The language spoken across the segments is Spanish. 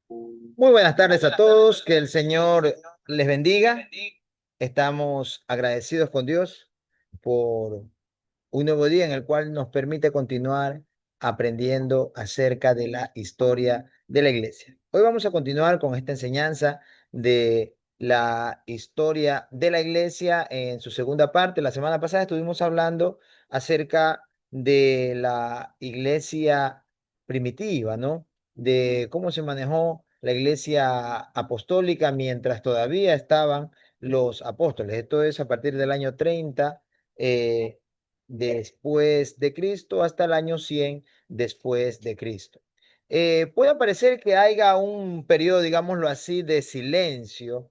Muy buenas tardes a todos, que el Señor les bendiga. Estamos agradecidos con Dios por un nuevo día en el cual nos permite continuar aprendiendo acerca de la historia de la iglesia. Hoy vamos a continuar con esta enseñanza de la historia de la iglesia en su segunda parte. La semana pasada estuvimos hablando acerca de la iglesia primitiva, ¿no? De cómo se manejó la iglesia apostólica mientras todavía estaban los apóstoles. Esto es a partir del año 30 después de Cristo hasta el año 100 después de Cristo. Puede parecer que haya un periodo, digámoslo así, de silencio,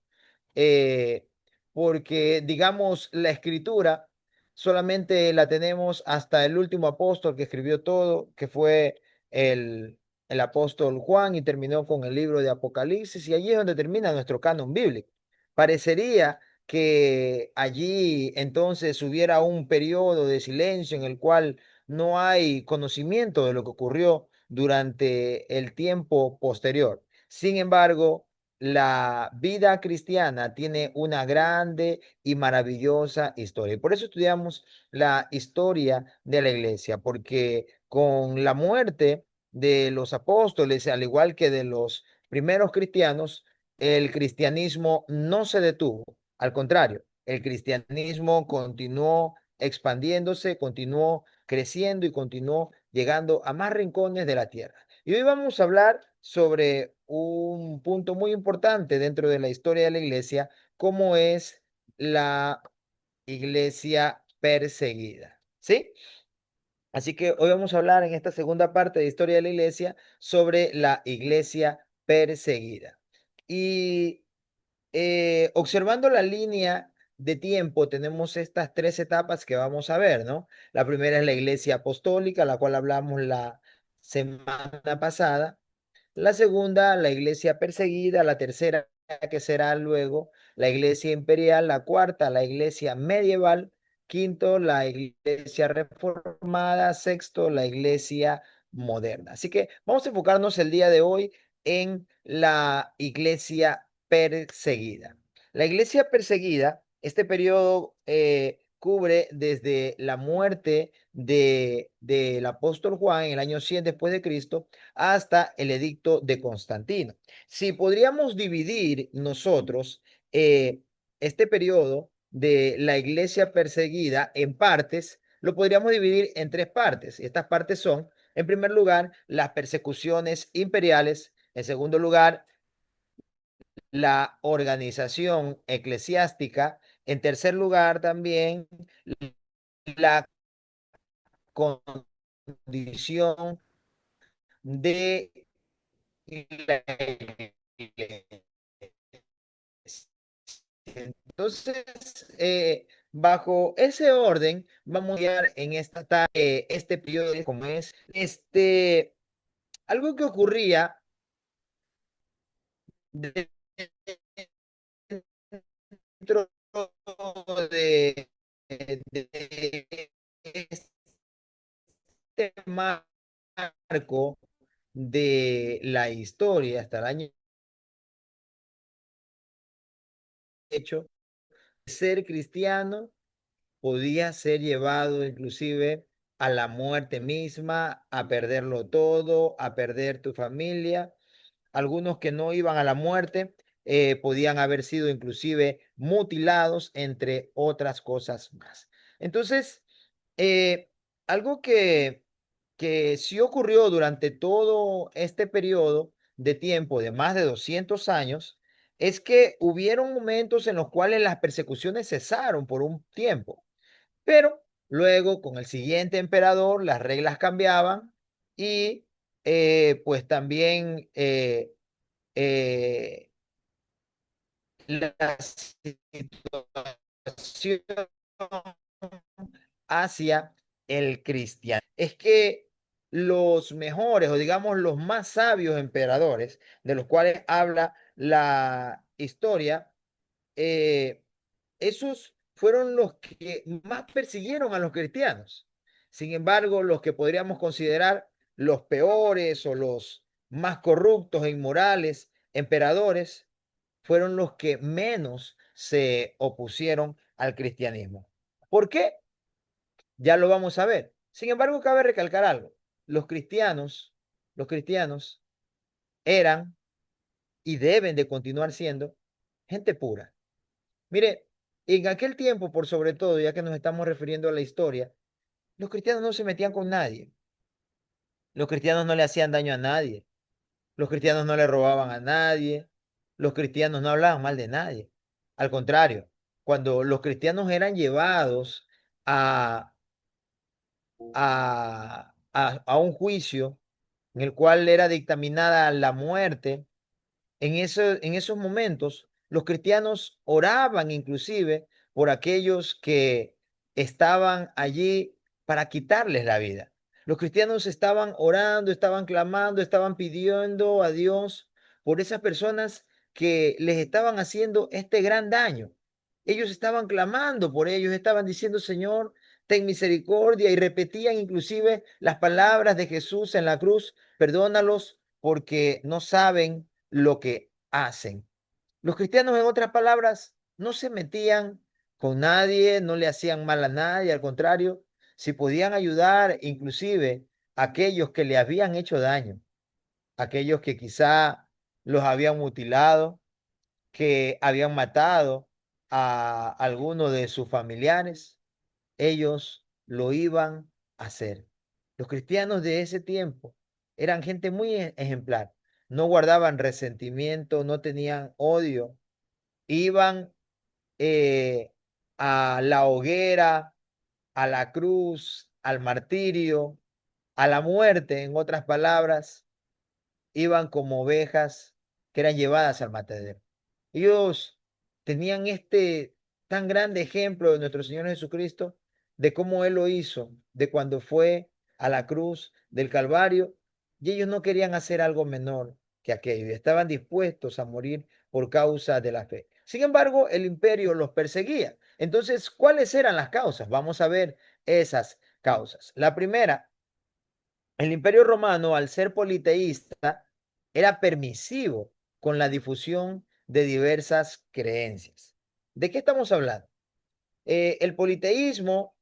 eh, porque, digamos, la escritura solamente la tenemos hasta el último apóstol que escribió todo, que fue el, el apóstol Juan, y terminó con el libro de Apocalipsis, y allí es donde termina nuestro canon bíblico. Parecería que allí entonces hubiera un periodo de silencio en el cual no hay conocimiento de lo que ocurrió durante el tiempo posterior. Sin embargo, la vida cristiana tiene una grande y maravillosa historia. Y por eso estudiamos la historia de la iglesia, porque con la muerte de los apóstoles, al igual que de los primeros cristianos, el cristianismo no se detuvo. Al contrario, el cristianismo continuó expandiéndose, continuó creciendo y continuó llegando a más rincones de la tierra. Y hoy vamos a hablar sobre un punto muy importante dentro de la historia de la iglesia, como es la iglesia perseguida. ¿Sí? Así que hoy vamos a hablar en esta segunda parte de historia de la iglesia sobre la iglesia perseguida. Y observando la línea de tiempo, tenemos estas tres etapas que vamos a ver, ¿no? La primera es la iglesia apostólica, la cual hablamos la semana pasada. La segunda, la iglesia perseguida. La tercera, que será luego la iglesia imperial. La cuarta, la iglesia medieval. Quinto, la iglesia reformada. Sexto, la iglesia moderna. Así que vamos a enfocarnos el día de hoy en la iglesia perseguida. La iglesia perseguida, este periodo cubre desde la muerte del apóstol Juan en el año 100 después de Cristo hasta el edicto de Constantino. Si podríamos dividir nosotros este periodo de la iglesia perseguida en partes, lo podríamos dividir en tres partes. Y estas partes son, en primer lugar, las persecuciones imperiales. En segundo lugar, la organización eclesiástica. En tercer lugar, también la condición de la iglesia. Entonces, bajo ese orden, vamos a ver en este periodo, como es algo que ocurría dentro de este marco de la historia hasta el año hecho, ser cristiano podía ser llevado inclusive a la muerte misma, a perderlo todo, a perder tu familia. Algunos que no iban a la muerte podían haber sido inclusive mutilados, entre otras cosas más. Entonces, eh, algo que sí ocurrió durante todo este periodo de tiempo de más de 200 años es que hubieron momentos en los cuales las persecuciones cesaron por un tiempo, pero luego con el siguiente emperador las reglas cambiaban y pues también eh, la situación hacia el cristiano. Es que los mejores, o digamos los más sabios emperadores, de los cuales habla la historia, eh, esos fueron los que más persiguieron a los cristianos. Sin embargo, los que podríamos considerar los peores o más corruptos e inmorales, emperadores, fueron los que menos se opusieron al cristianismo. ¿Por qué? Ya lo vamos a ver. Sin embargo, cabe recalcar algo. Los cristianos, los cristianos eran y deben de continuar siendo gente pura. Mire, en aquel tiempo, por sobre todo, ya que nos estamos refiriendo a la historia, los cristianos no se metían con nadie. Los cristianos no le hacían daño a nadie. Los cristianos no le robaban a nadie. Los cristianos no hablaban mal de nadie. Al contrario, cuando los cristianos eran llevados a, a un juicio en el cual era dictaminada la muerte, en esos momentos, los cristianos oraban inclusive por aquellos que estaban allí para quitarles la vida. Los cristianos estaban orando, estaban clamando, estaban pidiendo a Dios por esas personas que les estaban haciendo este gran daño. Ellos estaban clamando por ellos, estaban diciendo, Señor, ten misericordia, y repetían inclusive las palabras de Jesús en la cruz, perdónalos porque no saben lo que hacen. Los cristianos, en otras palabras, no se metían con nadie, no le hacían mal a nadie, al contrario, si podían ayudar inclusive a aquellos que le habían hecho daño, aquellos que quizá los habían mutilado, que habían matado a alguno de sus familiares, ellos lo iban a hacer. Los cristianos de ese tiempo eran gente muy ejemplar. No guardaban resentimiento, no tenían odio. Iban eh, a la hoguera, a la cruz, al martirio, a la muerte, en otras palabras, iban como ovejas que eran llevadas al matadero. Ellos tenían este tan grande ejemplo de nuestro Señor Jesucristo, de cómo Él lo hizo, de cuando fue a la cruz del Calvario, y ellos no querían hacer algo menor que aquello, y estaban dispuestos a morir por causa de la fe. Sin embargo, el imperio los perseguía. Entonces, ¿cuáles eran las causas? Vamos a ver esas causas. La primera, el Imperio Romano, al ser politeísta, era permisivo con la difusión de diversas creencias. ¿De qué estamos hablando? El politeísmo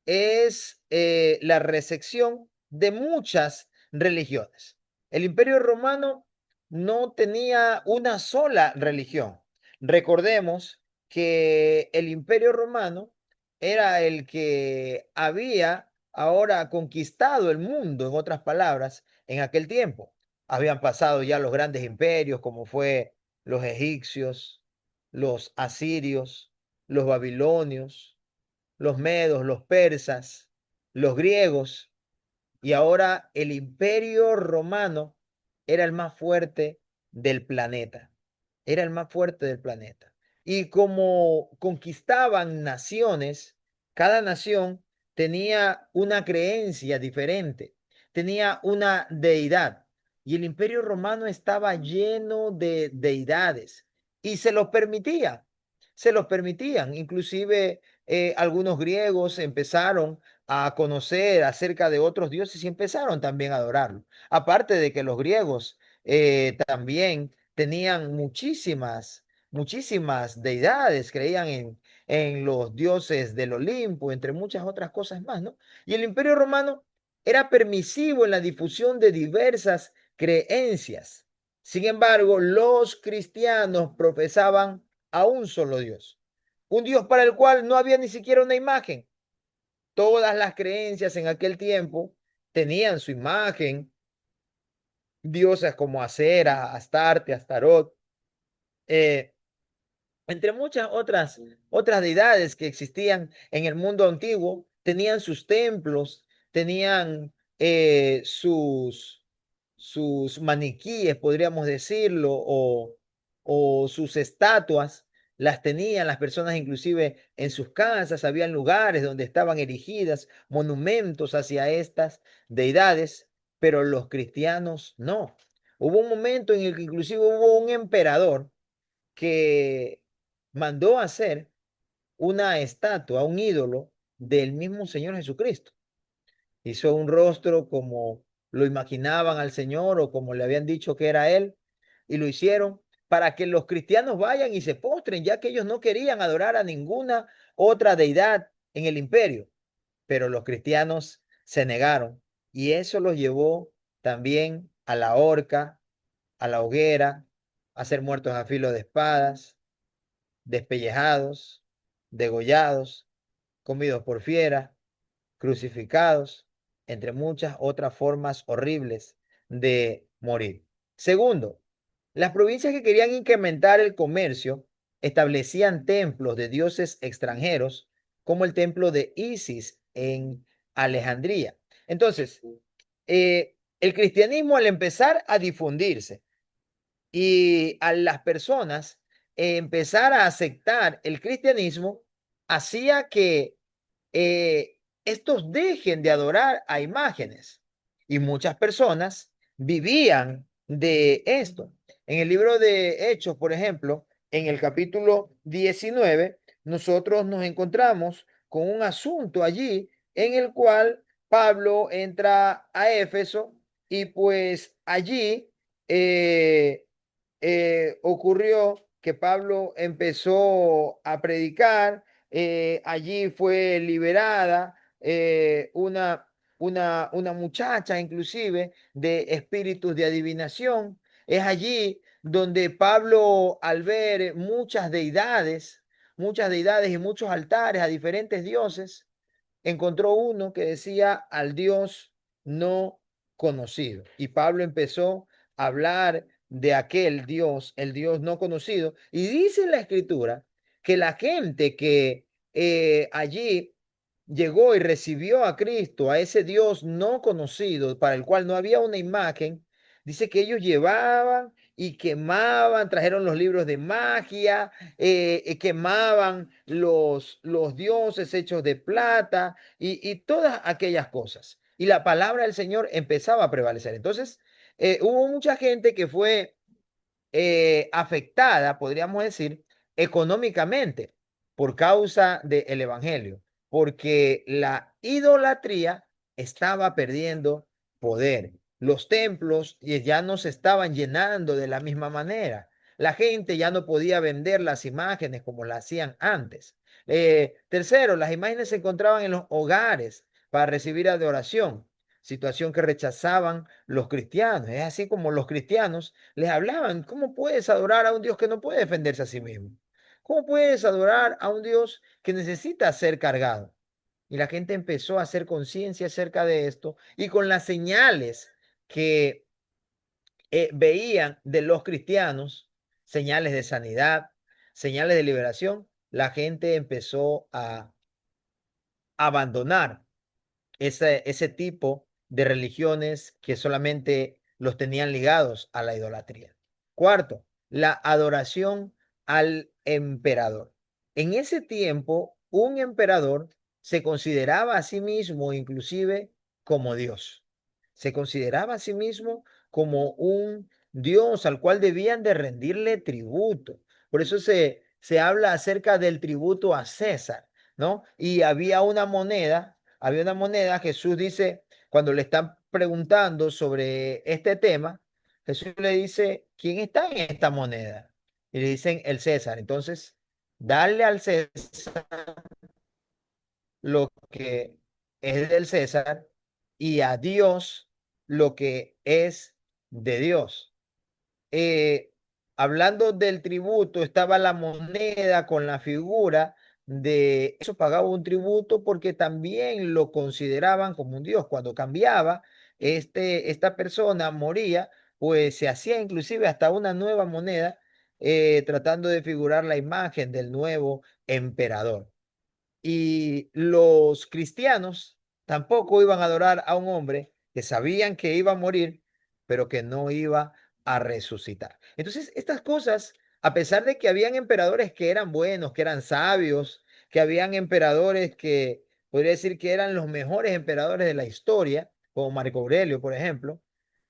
es la recepción de muchas religiones. El Imperio Romano no tenía una sola religión. Recordemos que el Imperio Romano era el que había ahora conquistado el mundo, en otras palabras, en aquel tiempo. Habían pasado ya los grandes imperios como fue los egipcios, los asirios, los babilonios, los medos, los persas, los griegos, y ahora el imperio romano era el más fuerte del planeta. Era el más fuerte del planeta. Y como conquistaban naciones, cada nación tenía una creencia diferente, tenía una deidad. Y el imperio romano estaba lleno de deidades y se los permitían. Inclusive algunos griegos empezaron a conocer acerca de otros dioses y empezaron también a adorarlo. Aparte de que los griegos también tenían muchísimas deidades, creían en los dioses del Olimpo, entre muchas otras cosas más, ¿no? Y el Imperio Romano era permisivo en la difusión de diversas creencias. Sin embargo, los cristianos profesaban a un solo Dios, un Dios para el cual no había ni siquiera una imagen. Todas las creencias en aquel tiempo tenían su imagen, diosas como Acera, Astarte, Astarot, eh, entre muchas otras deidades que existían en el mundo antiguo, tenían sus templos, tenían sus maniquíes, podríamos decirlo, o sus estatuas, las tenían las personas inclusive en sus casas, habían lugares donde estaban erigidas monumentos hacia estas deidades, pero los cristianos no. Hubo un momento en el que inclusive hubo un emperador que mandó a hacer una estatua, un ídolo del mismo Señor Jesucristo. Hizo un rostro como lo imaginaban al Señor o como le habían dicho que era Él, y lo hicieron para que los cristianos vayan y se postren, ya que ellos no querían adorar a ninguna otra deidad en el imperio. Pero los cristianos se negaron y eso los llevó también a la horca, a la hoguera, a ser muertos a filo de espadas, despellejados, degollados, comidos por fieras, crucificados, entre muchas otras formas horribles de morir. Segundo, las provincias que querían incrementar el comercio establecían templos de dioses extranjeros, como el templo de Isis en Alejandría. Entonces, el cristianismo al empezar a difundirse y a las personas empezar a aceptar el cristianismo, hacía que estos dejen de adorar a imágenes. Y muchas personas vivían de esto. En el libro de Hechos, por ejemplo, en el capítulo 19, nosotros nos encontramos con un asunto allí en el cual Pablo entra a Éfeso y pues allí ocurrió que Pablo empezó a predicar, allí fue liberada una muchacha inclusive de espíritus de adivinación. Es allí donde Pablo, al ver muchas deidades y muchos altares a diferentes dioses, encontró uno que decía al Dios no conocido. Y Pablo empezó a hablar de aquel Dios, el Dios no conocido. Y dice en la escritura que la gente que allí llegó y recibió a Cristo, a ese Dios no conocido, para el cual no había una imagen, dice que ellos llevaban y quemaban, trajeron los libros de magia, quemaban los dioses hechos de plata y todas aquellas cosas. Y la palabra del Señor empezaba a prevalecer. Entonces, hubo mucha gente que fue afectada, podríamos decir, económicamente por causa del evangelio, porque la idolatría estaba perdiendo poder. Los templos ya no se estaban llenando de la misma manera. La gente ya no podía vender las imágenes como la hacían antes. Tercero, las imágenes se encontraban en los hogares para recibir adoración, situación que rechazaban los cristianos. Es así como los cristianos les hablaban, ¿cómo puedes adorar a un Dios que no puede defenderse a sí mismo? ¿Cómo puedes adorar a un Dios que necesita ser cargado? Y la gente empezó a hacer conciencia acerca de esto y con las señales que veían de los cristianos, señales de sanidad, señales de liberación, la gente empezó a abandonar ese tipo de religiones que solamente los tenían ligados a la idolatría. Cuarto, la adoración al emperador. En ese tiempo, un emperador se consideraba a sí mismo inclusive como Dios. Se consideraba a sí mismo como un Dios al cual debían de rendirle tributo. Por eso se habla acerca del tributo a César, ¿no? Y había una moneda, Jesús dice, cuando le están preguntando sobre este tema, Jesús le dice, ¿quién está en esta moneda? Y le dicen, el César. Entonces, darle al César lo que es del César y a Dios lo que es de Dios. eh, Hablando del tributo, estaba la moneda con la figura de eso, pagaba un tributo porque también lo consideraban como un dios. Cuando cambiaba, esta persona moría, pues se hacía inclusive hasta una nueva moneda, tratando de figurar la imagen del nuevo emperador. Y los cristianos tampoco iban a adorar a un hombre que sabían que iba a morir, pero que no iba a resucitar. Entonces, estas cosas, a pesar de que habían emperadores que eran buenos, que eran sabios, que habían emperadores que podría decir que eran los mejores emperadores de la historia, como Marco Aurelio, por ejemplo,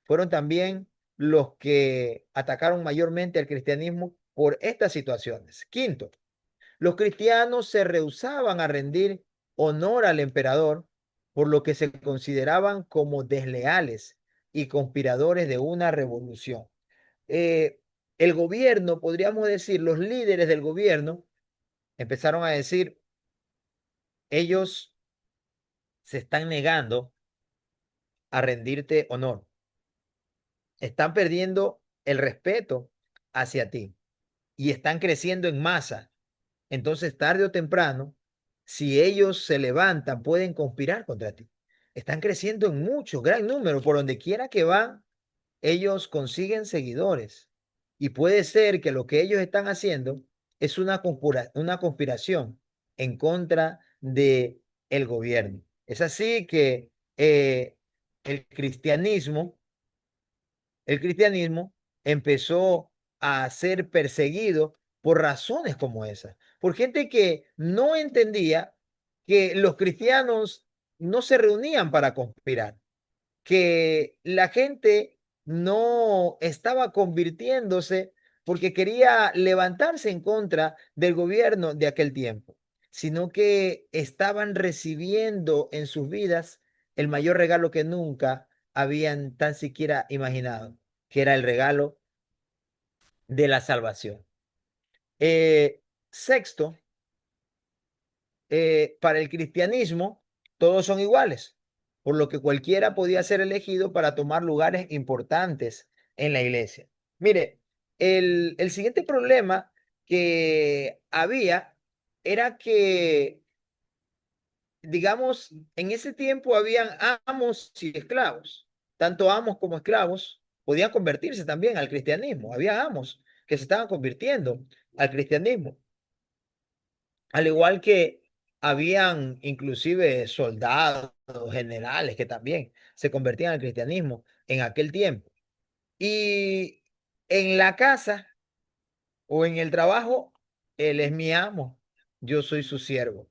fueron también los que atacaron mayormente al cristianismo por estas situaciones. Quinto, los cristianos se rehusaban a rendir honor al emperador, por lo que se consideraban como desleales y conspiradores de una revolución. Eh, el gobierno, podríamos decir, los líderes del gobierno empezaron a decir, ellos se están negando a rendirte honor, están perdiendo el respeto hacia ti y están creciendo en masa. Entonces, tarde o temprano, si ellos se levantan, pueden conspirar contra ti. Están creciendo en mucho, gran número, por donde quiera que van, ellos consiguen seguidores. Y puede ser que lo que ellos están haciendo es una conspiración en contra de el gobierno. Es así que el cristianismo el cristianismo empezó a ser perseguido por razones como esas, por gente que no entendía que los cristianos no se reunían para conspirar, que la gente no estaba convirtiéndose porque quería levantarse en contra del gobierno de aquel tiempo, sino que estaban recibiendo en sus vidas el mayor regalo que nunca habían tan siquiera imaginado, que era el regalo de la salvación. Sexto, para el cristianismo, todos son iguales, por lo que cualquiera podía ser elegido para tomar lugares importantes en la iglesia. Mire, el siguiente problema que había era que, digamos, en ese tiempo habían amos y esclavos. Tanto amos como esclavos podían convertirse también al cristianismo. Había amos que se estaban convirtiendo al cristianismo. Al igual que habían inclusive soldados, generales que también se convertían al cristianismo en aquel tiempo. Y en la casa o en el trabajo, él es mi amo, yo soy su siervo.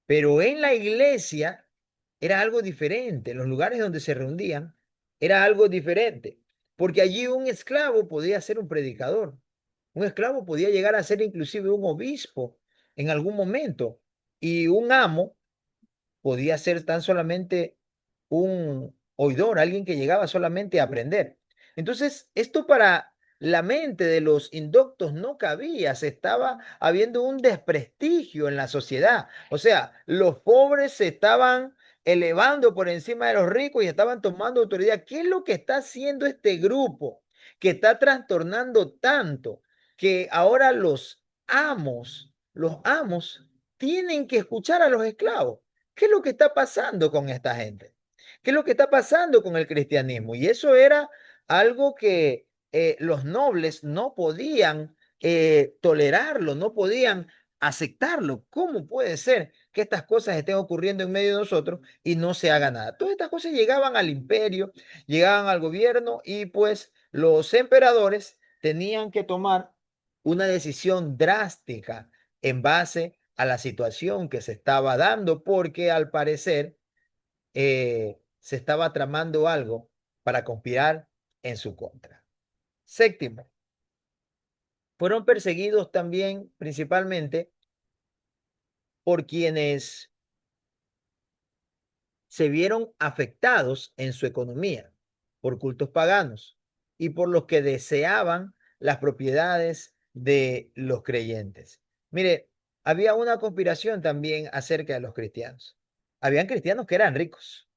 Pero en la iglesia era algo diferente, en los lugares donde se reunían era algo diferente, porque allí un esclavo podía ser un predicador, un esclavo podía llegar a ser inclusive un obispo en algún momento, y un amo podía ser tan solamente un oidor, alguien que llegaba solamente a aprender. Entonces, esto para la mente de los indoctos no cabía, se estaba habiendo un desprestigio en la sociedad. O sea, los pobres se estaban elevando por encima de los ricos y estaban tomando autoridad. ¿Qué es lo que está haciendo este grupo que está trastornando tanto que ahora los amos tienen que escuchar a los esclavos? ¿Qué es lo que está pasando con esta gente? ¿Qué es lo que está pasando con el cristianismo? Y eso era algo que los nobles no podían tolerarlo, no podían aceptarlo. ¿Cómo puede ser que estas cosas estén ocurriendo en medio de nosotros y no se haga nada? Todas estas cosas llegaban al imperio, llegaban al gobierno y pues los emperadores tenían que tomar una decisión drástica en base a la situación que se estaba dando, porque al parecer se estaba tramando algo para conspirar en su contra. Séptimo, fueron perseguidos también principalmente por quienes se vieron afectados en su economía por cultos paganos y por los que deseaban las propiedades de los creyentes. Mire, había una conspiración también acerca de los cristianos. Habían cristianos que eran ricos,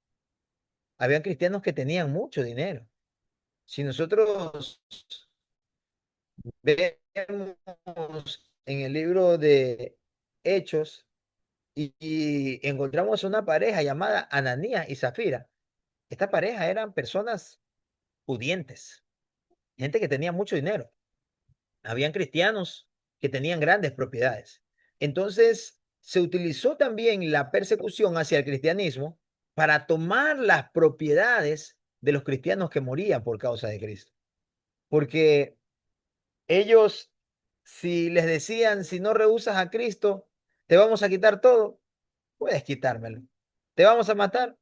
habían cristianos que tenían mucho dinero. Si nosotros vemos en el libro de Hechos y encontramos una pareja llamada Ananías y Zafira, esta pareja eran personas pudientes, gente que tenía mucho dinero. Habían cristianos que tenían grandes propiedades. Entonces, se utilizó también la persecución hacia el cristianismo para tomar las propiedades de los cristianos que morían por causa de Cristo. Porque ellos, si les decían, si no rehusas a Cristo, te vamos a quitar todo, puedes quitármelo. Te vamos a matar,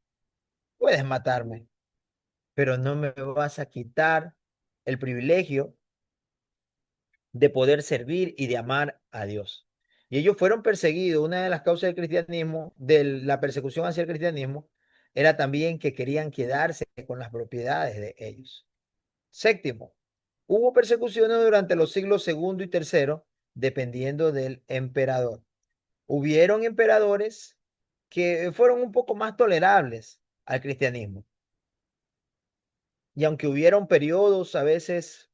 puedes matarme, pero no me vas a quitar el privilegio de poder servir y de amar a Dios. Y ellos fueron perseguidos. Una de las causas del cristianismo, de la persecución hacia el cristianismo, era también que querían quedarse con las propiedades de ellos. Séptimo, hubo persecuciones durante los siglos segundo y tercero, dependiendo del emperador. Hubieron emperadores que fueron un poco más tolerables al cristianismo. Y aunque hubieron periodos a veces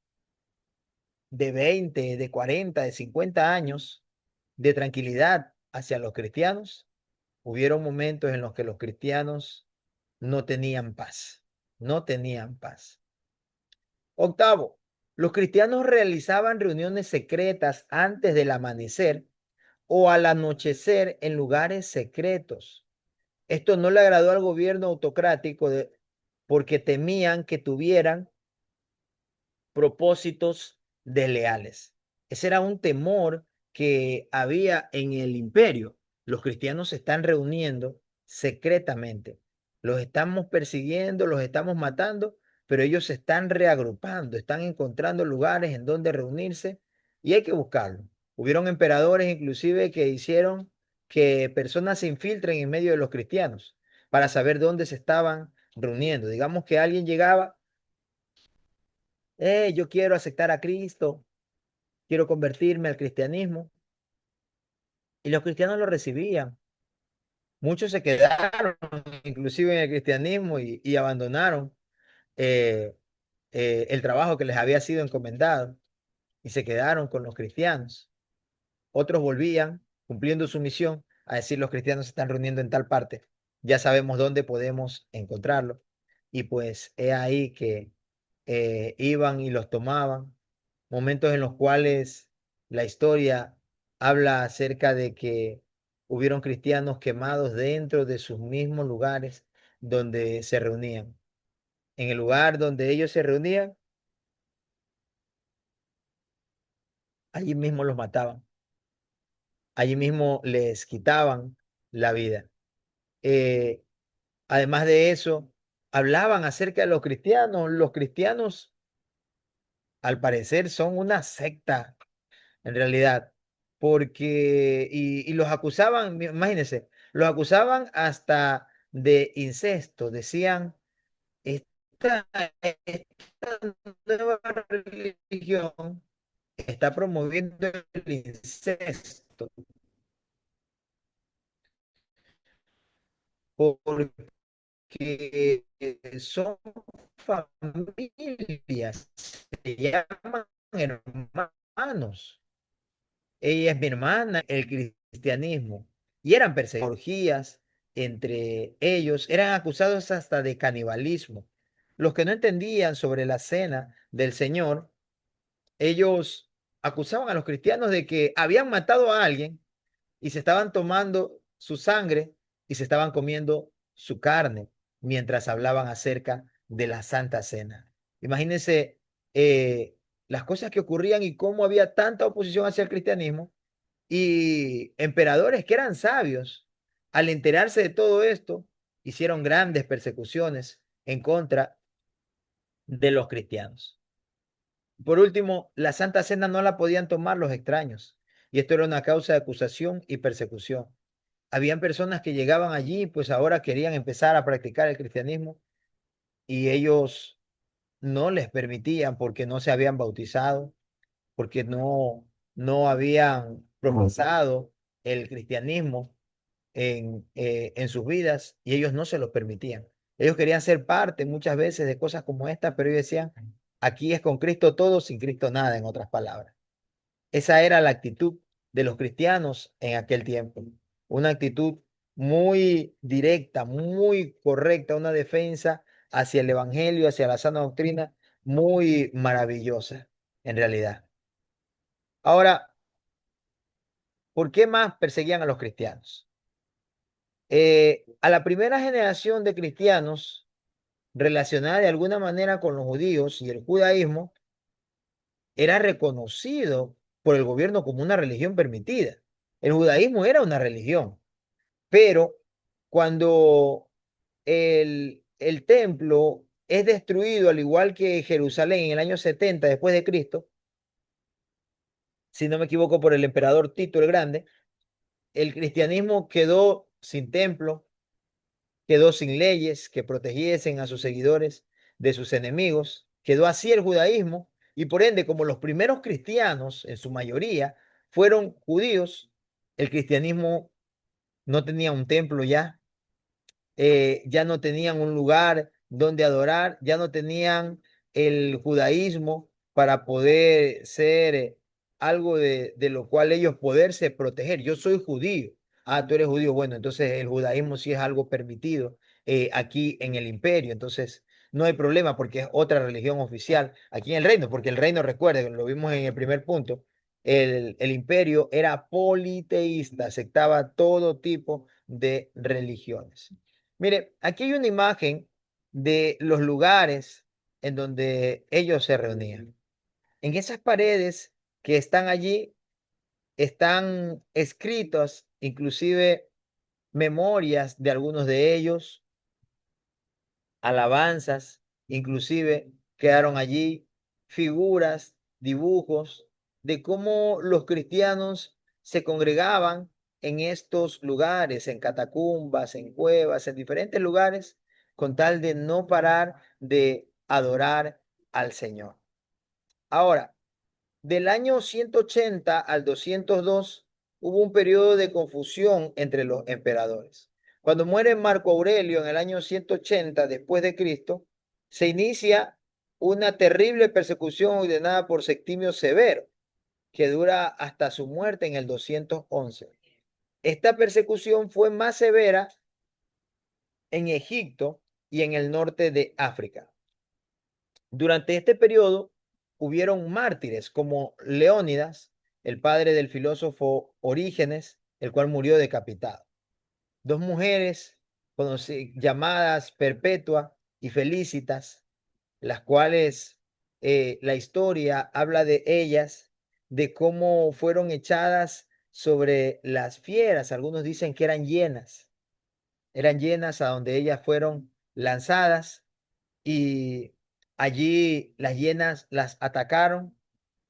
de 20, de 40, de 50 años de tranquilidad hacia los cristianos, hubieron momentos en los que los cristianos no tenían paz, no tenían paz. Octavo, los cristianos realizaban reuniones secretas antes del amanecer o al anochecer en lugares secretos. Esto no le agradó al gobierno autocrático porque temían que tuvieran propósitos desleales. Ese era un temor que había en el imperio. Los cristianos se están reuniendo secretamente. Los estamos persiguiendo, los estamos matando, pero ellos se están reagrupando, están encontrando lugares en donde reunirse y hay que buscarlo. Hubieron emperadores inclusive que hicieron que personas se infiltren en medio de los cristianos para saber dónde se estaban reuniendo. Digamos que alguien llegaba, yo quiero aceptar a Cristo, quiero convertirme al cristianismo. Y los cristianos lo recibían. Muchos se quedaron inclusive en el cristianismo y abandonaron eh, el trabajo que les había sido encomendado y se quedaron con los cristianos. Otros volvían cumpliendo su misión a decir los cristianos se están reuniendo en tal parte. Ya sabemos dónde podemos encontrarlo. Y pues he ahí que iban y los tomaban. Momentos en los cuales la historia habla acerca de que hubieron cristianos quemados dentro de sus mismos lugares donde se reunían. En el lugar donde ellos se reunían, allí mismo los mataban. Allí mismo les quitaban la vida. Eh, Además de eso, hablaban acerca de los cristianos. Los cristianos, al parecer, son una secta, en realidad, porque, y los acusaban, imagínense, los acusaban hasta de incesto. Decían, esta, esta nueva religión está promoviendo el incesto, porque son familias, se llaman hermanos. Ella es mi hermana, el cristianismo. Y eran perseguidas entre ellos, eran acusados hasta de canibalismo. Los que no entendían sobre la cena del Señor, ellos acusaban a los cristianos de que habían matado a alguien y se estaban tomando su sangre y se estaban comiendo su carne mientras hablaban acerca de la Santa Cena. Imagínense las cosas que ocurrían y cómo había tanta oposición hacia el cristianismo y emperadores que eran sabios, al enterarse de todo esto, hicieron grandes persecuciones en contra de los cristianos. Por último, la Santa Cena no la podían tomar los extraños, y esto era una causa de acusación y persecución. Habían personas que llegaban allí, pues ahora querían empezar a practicar el cristianismo, y ellos no les permitían porque no se habían bautizado, porque no habían profesado el cristianismo en sus vidas, y ellos no se los permitían. Ellos querían ser parte muchas veces de cosas como esta, pero ellos decían, aquí es con Cristo todo, sin Cristo nada, en otras palabras. Esa era la actitud de los cristianos en aquel tiempo. Una actitud muy directa, muy correcta, una defensa hacia el evangelio, hacia la sana doctrina, muy maravillosa, en realidad. Ahora, ¿por qué más perseguían a los cristianos? A la primera generación de cristianos relacionada de alguna manera con los judíos y el judaísmo, era reconocido por el gobierno como una religión permitida. El judaísmo era una religión, pero cuando el templo es destruido, al igual que Jerusalén en el año 70 después de Cristo, si no me equivoco, por el emperador Tito el Grande, el cristianismo quedó sin templo, quedó sin leyes que protegiesen a sus seguidores de sus enemigos, quedó así el judaísmo, y por ende, como los primeros cristianos, en su mayoría, fueron judíos, el cristianismo no tenía un templo ya, ya no tenían un lugar donde adorar, ya no tenían el judaísmo para poder ser algo de lo cual ellos poderse proteger. Yo soy judío. Ah, tú eres judío. Bueno, entonces el judaísmo sí es algo permitido aquí en el imperio. Entonces no hay problema porque es otra religión oficial aquí en el reino, porque el reino, recuerden, lo vimos en el primer punto, el imperio era politeísta, aceptaba todo tipo de religiones. Mire, aquí hay una imagen de los lugares en donde ellos se reunían. En esas paredes que están allí están escritas inclusive memorias de algunos de ellos, alabanzas, inclusive quedaron allí figuras, dibujos de cómo los cristianos se congregaban en estos lugares, en catacumbas, en cuevas, en diferentes lugares, con tal de no parar de adorar al Señor. Ahora, del año 180 al 202 hubo un periodo de confusión entre los emperadores. Cuando muere Marco Aurelio en el año 180 después de Cristo, se inicia una terrible persecución ordenada por Septimio Severo, que dura hasta su muerte en el 211. Esta persecución fue más severa en Egipto y en el norte de África. Durante este periodo hubieron mártires como Leónidas, el padre del filósofo Orígenes, el cual murió decapitado. Dos mujeres llamadas Perpetua y Felicitas, las cuales la historia habla de ellas, de cómo fueron echadas sobre las fieras. Algunos dicen que eran llenas a donde ellas fueron lanzadas y allí las hienas las atacaron,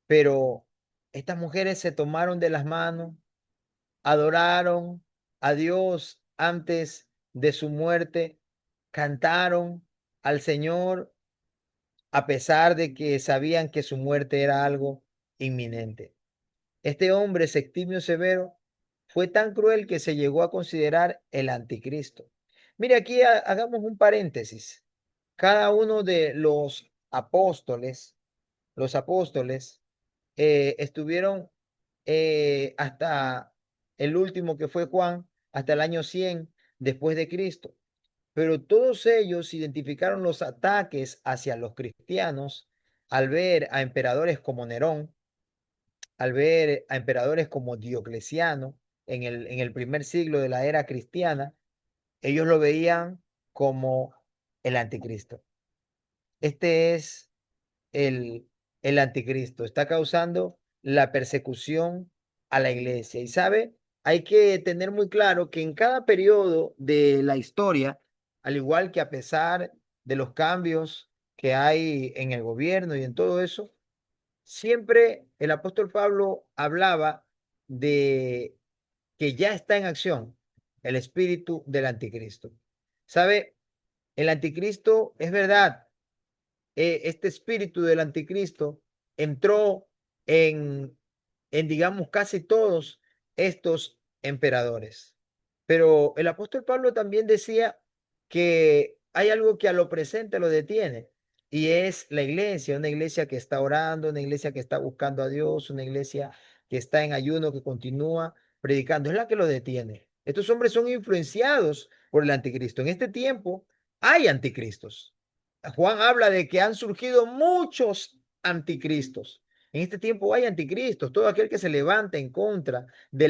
pero estas mujeres se tomaron de las manos, adoraron a Dios antes de su muerte, cantaron al Señor a pesar de que sabían que su muerte era algo inminente. Este hombre, Septimio Severo, fue tan cruel que se llegó a considerar el anticristo. Mire, aquí hagamos un paréntesis. Cada uno de los apóstoles, estuvieron hasta el último que fue Juan, hasta el año 100 después de Cristo. Pero todos ellos identificaron los ataques hacia los cristianos al ver a emperadores como Nerón, al ver a emperadores como Diocleciano en el primer siglo de la era cristiana. Ellos lo veían como el anticristo. Este es el, el anticristo, está causando la persecución a la iglesia. Y sabe, hay que tener muy claro que en cada periodo de la historia, al igual que a pesar de los cambios que hay en el gobierno y en todo eso, siempre el apóstol Pablo hablaba de que ya está en acción el espíritu del anticristo. ¿Sabe? El anticristo es verdad, este espíritu del anticristo entró en, digamos, casi todos estos emperadores. Pero el apóstol Pablo también decía que hay algo que a lo presente lo detiene, y es la iglesia, una iglesia que está orando, una iglesia que está buscando a Dios, una iglesia que está en ayuno, que continúa predicando, es la que lo detiene. Estos hombres son influenciados por el anticristo. En este tiempo hay anticristos. Juan habla de que han surgido muchos anticristos. En este tiempo hay anticristos, todo aquel que se levanta en contra de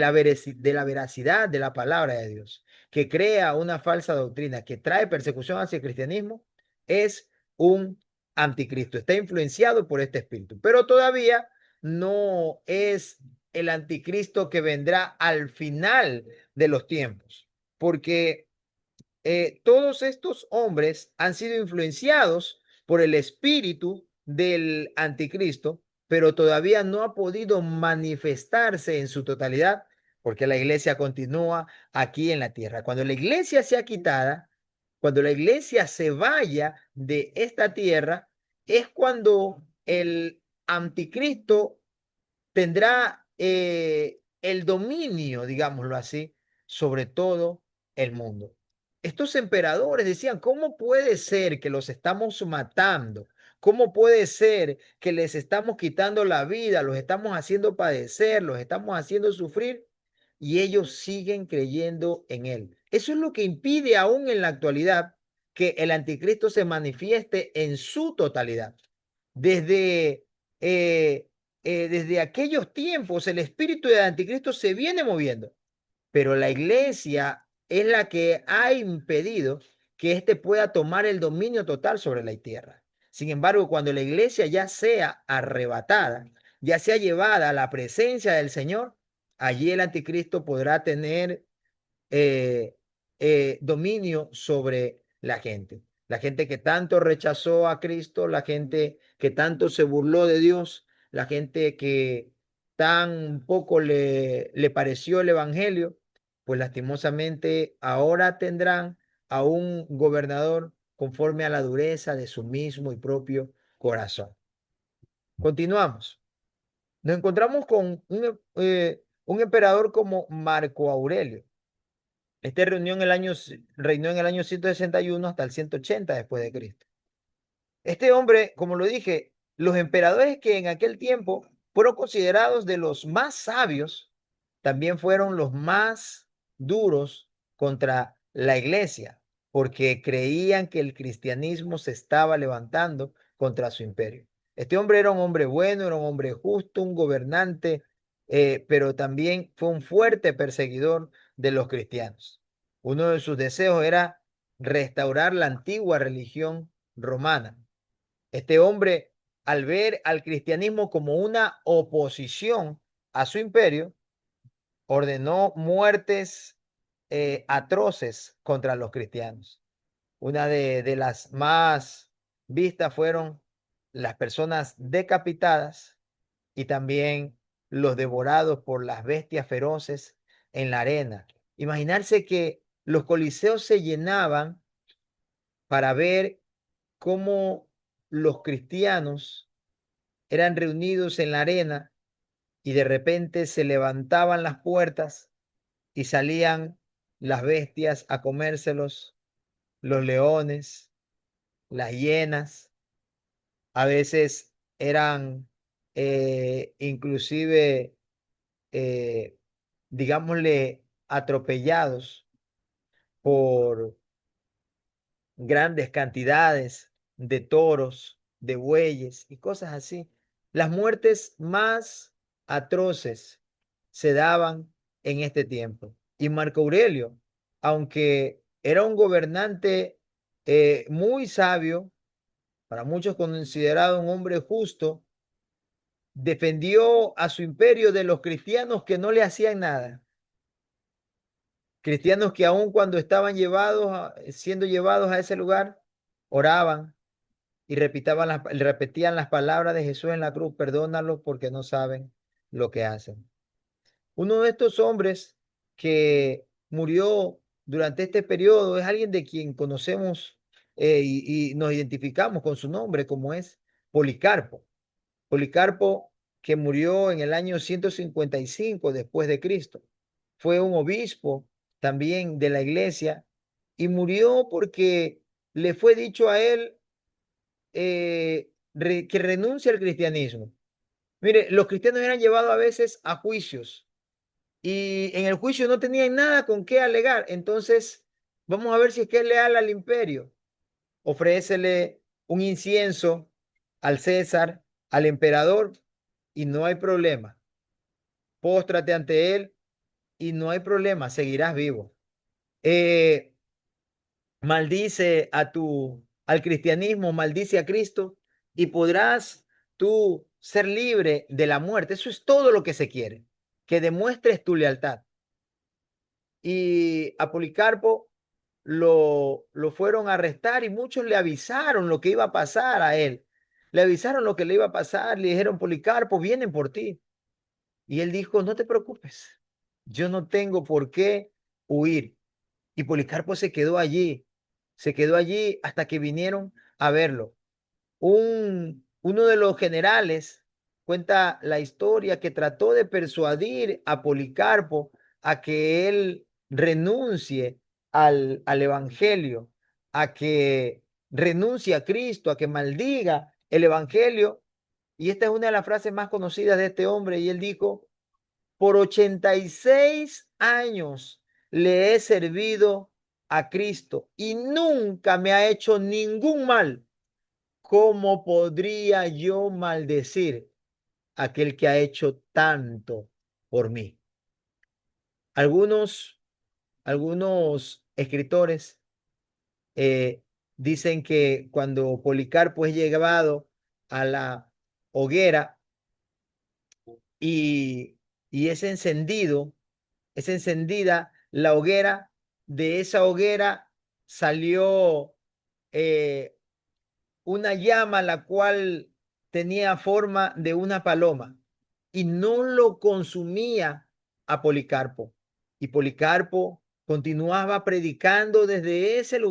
de la veracidad de la palabra de Dios, que crea una falsa doctrina, que trae persecución hacia el cristianismo, es un anticristo, está influenciado por este espíritu, pero todavía no es el anticristo que vendrá al final de los tiempos, porque todos estos hombres han sido influenciados por el espíritu del anticristo, pero todavía no ha podido manifestarse en su totalidad porque la iglesia continúa aquí en la tierra. Cuando la iglesia sea quitada, cuando la iglesia se vaya de esta tierra, es cuando el anticristo tendrá el dominio, digámoslo así, sobre todo el mundo. Estos emperadores decían, ¿cómo puede ser que los estamos matando? ¿Cómo puede ser que les estamos quitando la vida, los estamos haciendo padecer, los estamos haciendo sufrir? Y ellos siguen creyendo en él. Eso es lo que impide aún en la actualidad que el anticristo se manifieste en su totalidad. Desde desde aquellos tiempos el espíritu del anticristo se viene moviendo, pero la iglesia es la que ha impedido que éste pueda tomar el dominio total sobre la tierra. Sin embargo, cuando la iglesia ya sea arrebatada, ya sea llevada a la presencia del Señor, allí el anticristo podrá tener eh, dominio sobre la gente que tanto rechazó a Cristo, la gente que tanto se burló de Dios, la gente que tan poco le pareció el Evangelio, pues lastimosamente ahora tendrán a un gobernador conforme a la dureza de su mismo y propio corazón. Continuamos. Nos encontramos con un emperador como Marco Aurelio. Este reinó en el año 161 hasta el 180 después de Cristo. Este hombre, como lo dije, los emperadores que en aquel tiempo fueron considerados de los más sabios, también fueron los más duros contra la iglesia, porque creían que el cristianismo se estaba levantando contra su imperio. Este hombre era un hombre bueno, era un hombre justo, un gobernante, pero también fue un fuerte perseguidor de los cristianos. Uno de sus deseos era restaurar la antigua religión romana. Este hombre, al ver al cristianismo como una oposición a su imperio, ordenó muertes atroces contra los cristianos. Una de las más vistas fueron las personas decapitadas y también los devorados por las bestias feroces en la arena. Imaginarse que los coliseos se llenaban para ver cómo los cristianos eran reunidos en la arena y de repente se levantaban las puertas y salían las bestias a comérselos, los leones, las hienas, a veces eran inclusive, eh, digámosle, atropellados por grandes cantidades de toros, de bueyes y cosas así. Las muertes más atroces se daban en este tiempo. Y Marco Aurelio, aunque era un gobernante muy sabio, para muchos considerado un hombre justo, defendió a su imperio de los cristianos que no le hacían nada. Cristianos que aun cuando estaban siendo llevados a ese lugar, oraban y repetían las palabras de Jesús en la cruz, perdónalos porque no saben lo que hacen. Uno de estos hombres que murió durante este periodo es alguien de quien conocemos y nos identificamos con su nombre, como es Policarpo. Policarpo, que murió en el año 155 después de Cristo. Fue un obispo también de la iglesia y murió porque le fue dicho a él que renuncie al cristianismo. Mire, los cristianos eran llevados a veces a juicios y en el juicio no tenían nada con qué alegar. Entonces, vamos a ver si es que es leal al imperio. Ofrécele un incienso al César, al emperador, y no hay problema. Póstrate ante él y no hay problema, seguirás vivo. Eh, maldice al cristianismo, maldice a Cristo y podrás tú ser libre de la muerte. Eso es todo lo que se quiere, que demuestres tu lealtad. Y a Policarpo lo fueron a arrestar y muchos le avisaron lo que iba a pasar a él. Le avisaron lo que le iba a pasar, le dijeron, Policarpo, vienen por ti. Y él dijo, no te preocupes, yo no tengo por qué huir. Y Policarpo se quedó allí, Se quedó allí hasta que vinieron a verlo. Uno de los generales cuenta la historia que trató de persuadir a Policarpo a que él renuncie al evangelio, a que renuncie a Cristo, a que maldiga el evangelio. Y esta es una de las frases más conocidas de este hombre. Y él dijo: por 86 años le he servido a Cristo y nunca me ha hecho ningún mal. ¿Cómo podría yo maldecir a aquel que ha hecho tanto por mí? Algunos, algunos escritores eh, dicen que cuando Policarpo es llevado a la hoguera y, y es encendida la hoguera, de esa hoguera salió eh, una llama la cual tenía forma de una paloma y no lo consumía a Policarpo. Y Policarpo continuaba predicando desde el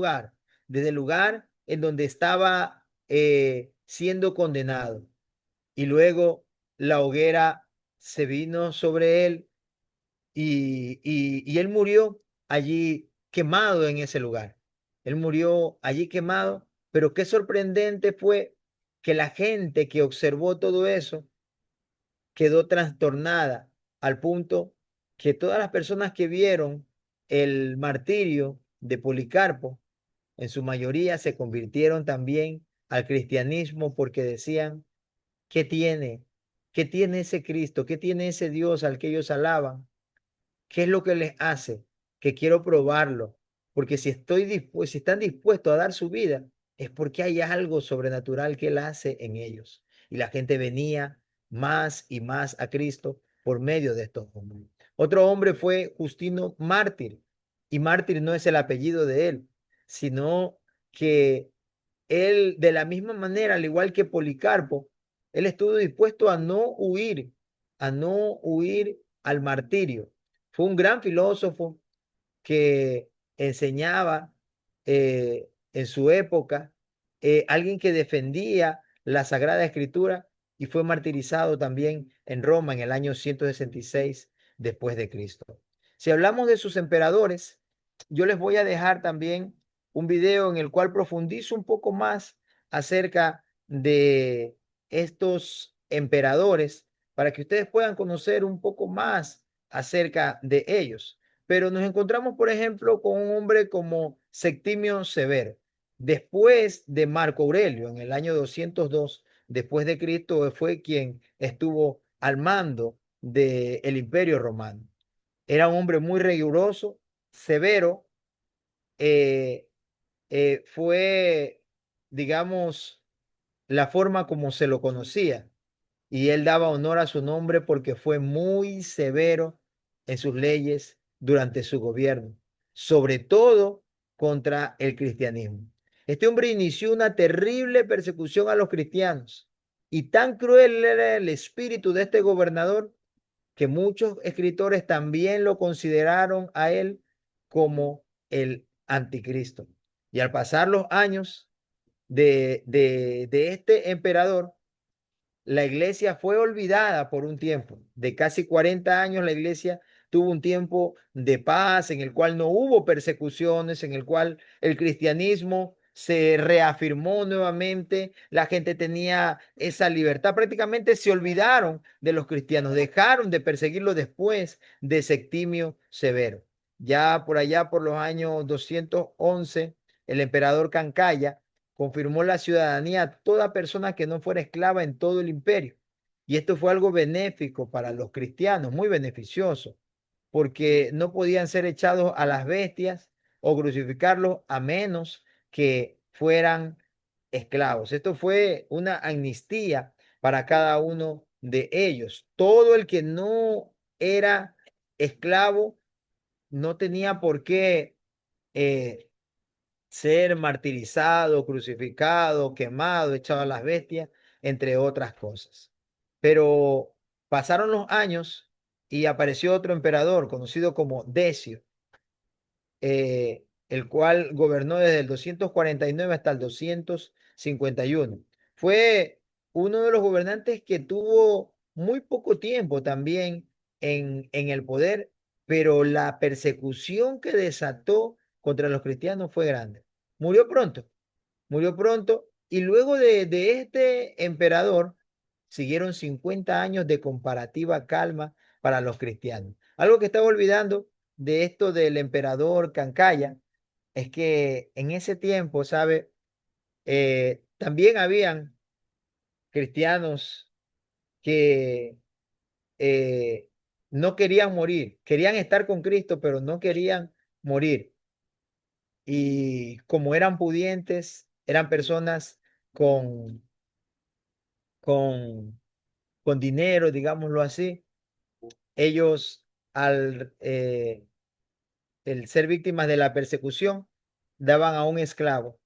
lugar en donde estaba siendo condenado. Y luego la hoguera se vino sobre él y él murió allí quemado en ese lugar. Él murió allí quemado, pero qué sorprendente fue que la gente que observó todo eso quedó trastornada al punto que todas las personas que vieron el martirio de Policarpo, en su mayoría se convirtieron también al cristianismo porque decían: ¿qué tiene? ¿Qué tiene ese Cristo? ¿Qué tiene ese Dios al que ellos alaban? ¿Qué es lo que les hace? Que quiero probarlo, porque si estoy dispuesto, si están dispuestos a dar su vida, es porque hay algo sobrenatural que él hace en ellos. Y la gente venía más y más a Cristo por medio de estos hombres. Otro hombre fue Justino Mártir, y Mártir no es el apellido de él, sino que él, de la misma manera, al igual que Policarpo, él estuvo dispuesto a no huir al martirio. Fue un gran filósofo que enseñaba en su época, alguien que defendía la Sagrada Escritura y fue martirizado también en Roma en el año 166 después de Cristo. Si hablamos de sus emperadores, yo les voy a dejar también un video en el cual profundizo un poco más acerca de estos emperadores para que ustedes puedan conocer un poco más acerca de ellos. Pero nos encontramos, por ejemplo, con un hombre como Septimio Severo. Después de Marco Aurelio, en el año 202 después de Cristo, fue quien estuvo al mando del Imperio Romano. Era un hombre muy riguroso, severo, eh, fue, digamos, la forma como se lo conocía. Y él daba honor a su nombre porque fue muy severo en sus leyes durante su gobierno, sobre todo contra el cristianismo. Este hombre inició una terrible persecución a los cristianos y tan cruel era el espíritu de este gobernador que muchos escritores también lo consideraron a él como el anticristo. Y al pasar los años de este emperador, la iglesia fue olvidada por un tiempo. De casi 40 años, la iglesia tuvo un tiempo de paz en el cual no hubo persecuciones, en el cual el cristianismo se reafirmó nuevamente, la gente tenía esa libertad. Prácticamente se olvidaron de los cristianos, dejaron de perseguirlos después de Septimio Severo. Ya por allá, por los años 211, el emperador Cancaya confirmó la ciudadanía a toda persona que no fuera esclava en todo el imperio. Y esto fue algo benéfico para los cristianos, muy beneficioso, porque no podían ser echados a las bestias o crucificarlos a menos que fueran esclavos. Esto fue una amnistía para cada uno de ellos. Todo el que no era esclavo no tenía por qué eh, ser martirizado, crucificado, quemado, echado a las bestias, entre otras cosas. Pero pasaron los años y apareció otro emperador conocido como Decio. el cual gobernó desde el 249 hasta el 251. Fue uno de los gobernantes que tuvo muy poco tiempo también en el poder, pero la persecución que desató contra los cristianos fue grande. Murió pronto, murió pronto, y luego de este emperador siguieron 50 años de comparativa calma para los cristianos. Algo que estaba olvidando de esto del emperador Cancaya es que en ese tiempo, ¿sabe? También habían cristianos que eh, no querían morir, querían estar con Cristo, pero no querían morir. Y como eran pudientes, eran personas con, con, con dinero, digámoslo así, ellos al el ser víctimas de la persecución, daban a un esclavo,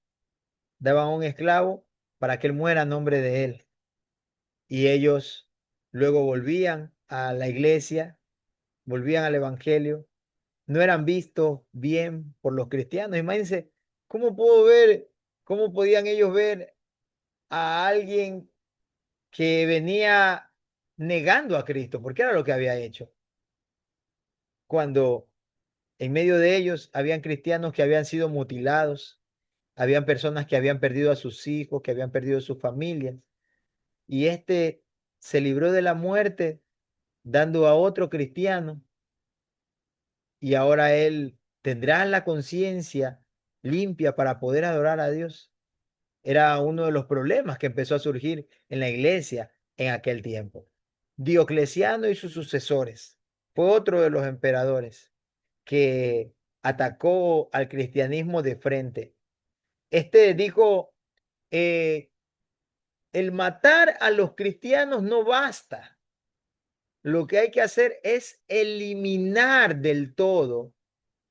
daban a un esclavo para que él muera a nombre de él. Y ellos luego volvían a la iglesia, volvían al evangelio, no eran vistos bien por los cristianos. Imagínense, ¿cómo puedo ver, cómo podían ellos ver a alguien que venía negando a Cristo? Porque era lo que había hecho. Cuando en medio de ellos habían cristianos que habían sido mutilados, habían personas que habían perdido a sus hijos, que habían perdido sus familias, y este se libró de la muerte dando a otro cristiano, y ahora él tendrá la conciencia limpia para poder adorar a Dios. Era uno de los problemas que empezó a surgir en la iglesia en aquel tiempo. Diocleciano y sus sucesores fue otro de los emperadores que atacó al cristianismo de frente. Este dijo, eh, el matar a los cristianos no basta. Lo que hay que hacer es eliminar del todo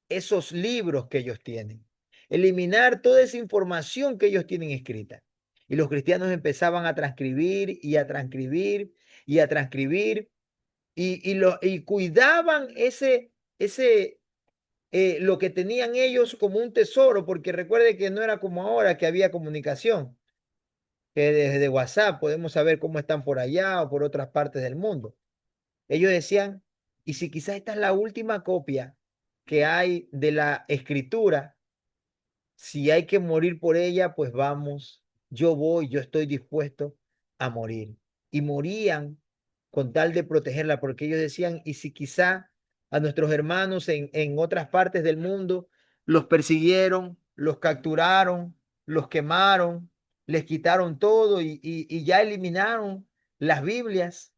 esos libros que ellos tienen, eliminar toda esa información que ellos tienen escrita. Y los cristianos empezaban a transcribir y a transcribir y a transcribir y cuidaban lo que tenían ellos como un tesoro, porque recuerde que no era como ahora que había comunicación, que desde WhatsApp podemos saber cómo están por allá o por otras partes del mundo. Ellos decían, y si quizás esta es la última copia que hay de la escritura, si hay que morir por ella, pues vamos, yo voy, yo estoy dispuesto a morir. Y morían con tal de protegerla, porque ellos decían, y si quizá a nuestros hermanos en otras partes del mundo los persiguieron, los capturaron, los quemaron, les quitaron todo y ya eliminaron las Biblias,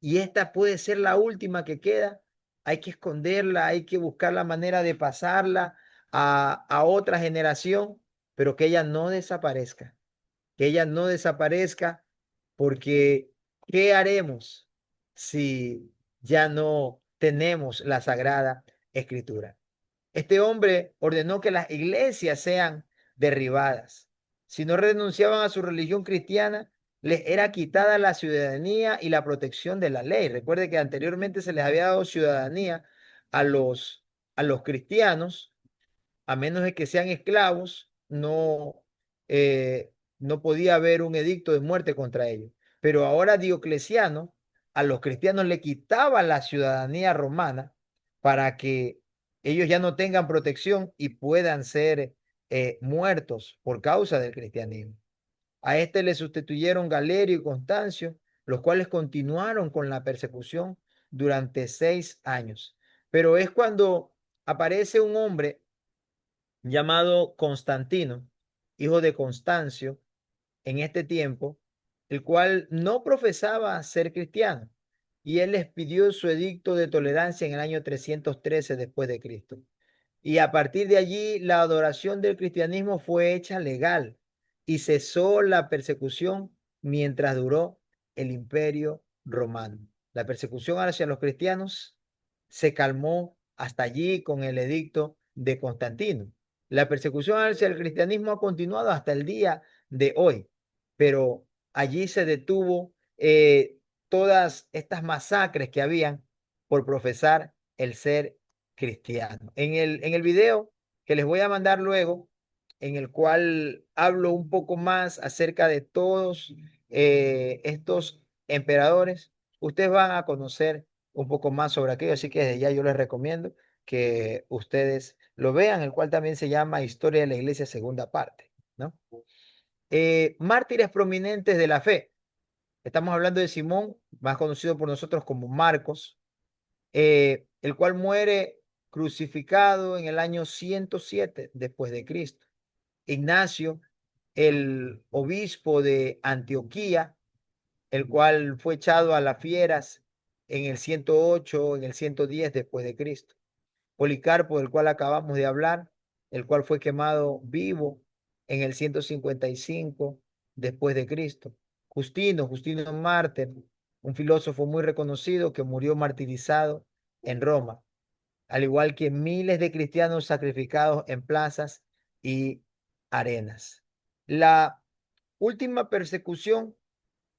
y esta puede ser la última que queda. Hay que esconderla, hay que buscar la manera de pasarla a otra generación, pero que ella no desaparezca, que ella no desaparezca, porque ¿qué haremos si ya no tenemos la Sagrada Escritura? Este hombre ordenó que las iglesias sean derribadas. Si no renunciaban a su religión cristiana, les era quitada la ciudadanía y la protección de la ley. Recuerde que anteriormente se les había dado ciudadanía a a los cristianos, a menos de que sean esclavos, no podía haber un edicto de muerte contra ellos. Pero ahora Diocleciano a los cristianos le quitaba la ciudadanía romana para que ellos ya no tengan protección y puedan ser muertos por causa del cristianismo. A este le sustituyeron Galerio y Constancio, los cuales continuaron con la persecución durante 6 años. Pero es cuando aparece un hombre llamado Constantino, hijo de Constancio, en este tiempo, el cual no profesaba ser cristiano, y él les pidió su edicto de tolerancia en el año 313 después de Cristo. Y a partir de allí, la adoración del cristianismo fue hecha legal y cesó la persecución mientras duró el imperio romano. La persecución hacia los cristianos se calmó hasta allí con el edicto de Constantino. La persecución hacia el cristianismo ha continuado hasta el día de hoy, pero allí se detuvo todas estas masacres que habían por profesar el ser cristiano. En el video que les voy a mandar luego, en el cual hablo un poco más acerca de todos estos emperadores. Ustedes van a conocer un poco más sobre aquello, así que desde ya yo les recomiendo que ustedes lo vean, el cual también se llama Historia de la Iglesia, segunda parte, ¿no? Mártires prominentes de la fe. Estamos hablando de Simón, más conocido por nosotros como Marcos, el cual muere crucificado en el año 107 después de Cristo. Ignacio, el obispo de Antioquía, el cual fue echado a las fieras en el 108, en el 110 después de Cristo. Policarpo, del cual acabamos de hablar, el cual fue quemado vivo en el 155 después de Cristo. Justino Mártir, un filósofo muy reconocido que murió martirizado en Roma, al igual que miles de cristianos sacrificados en plazas y arenas. La última persecución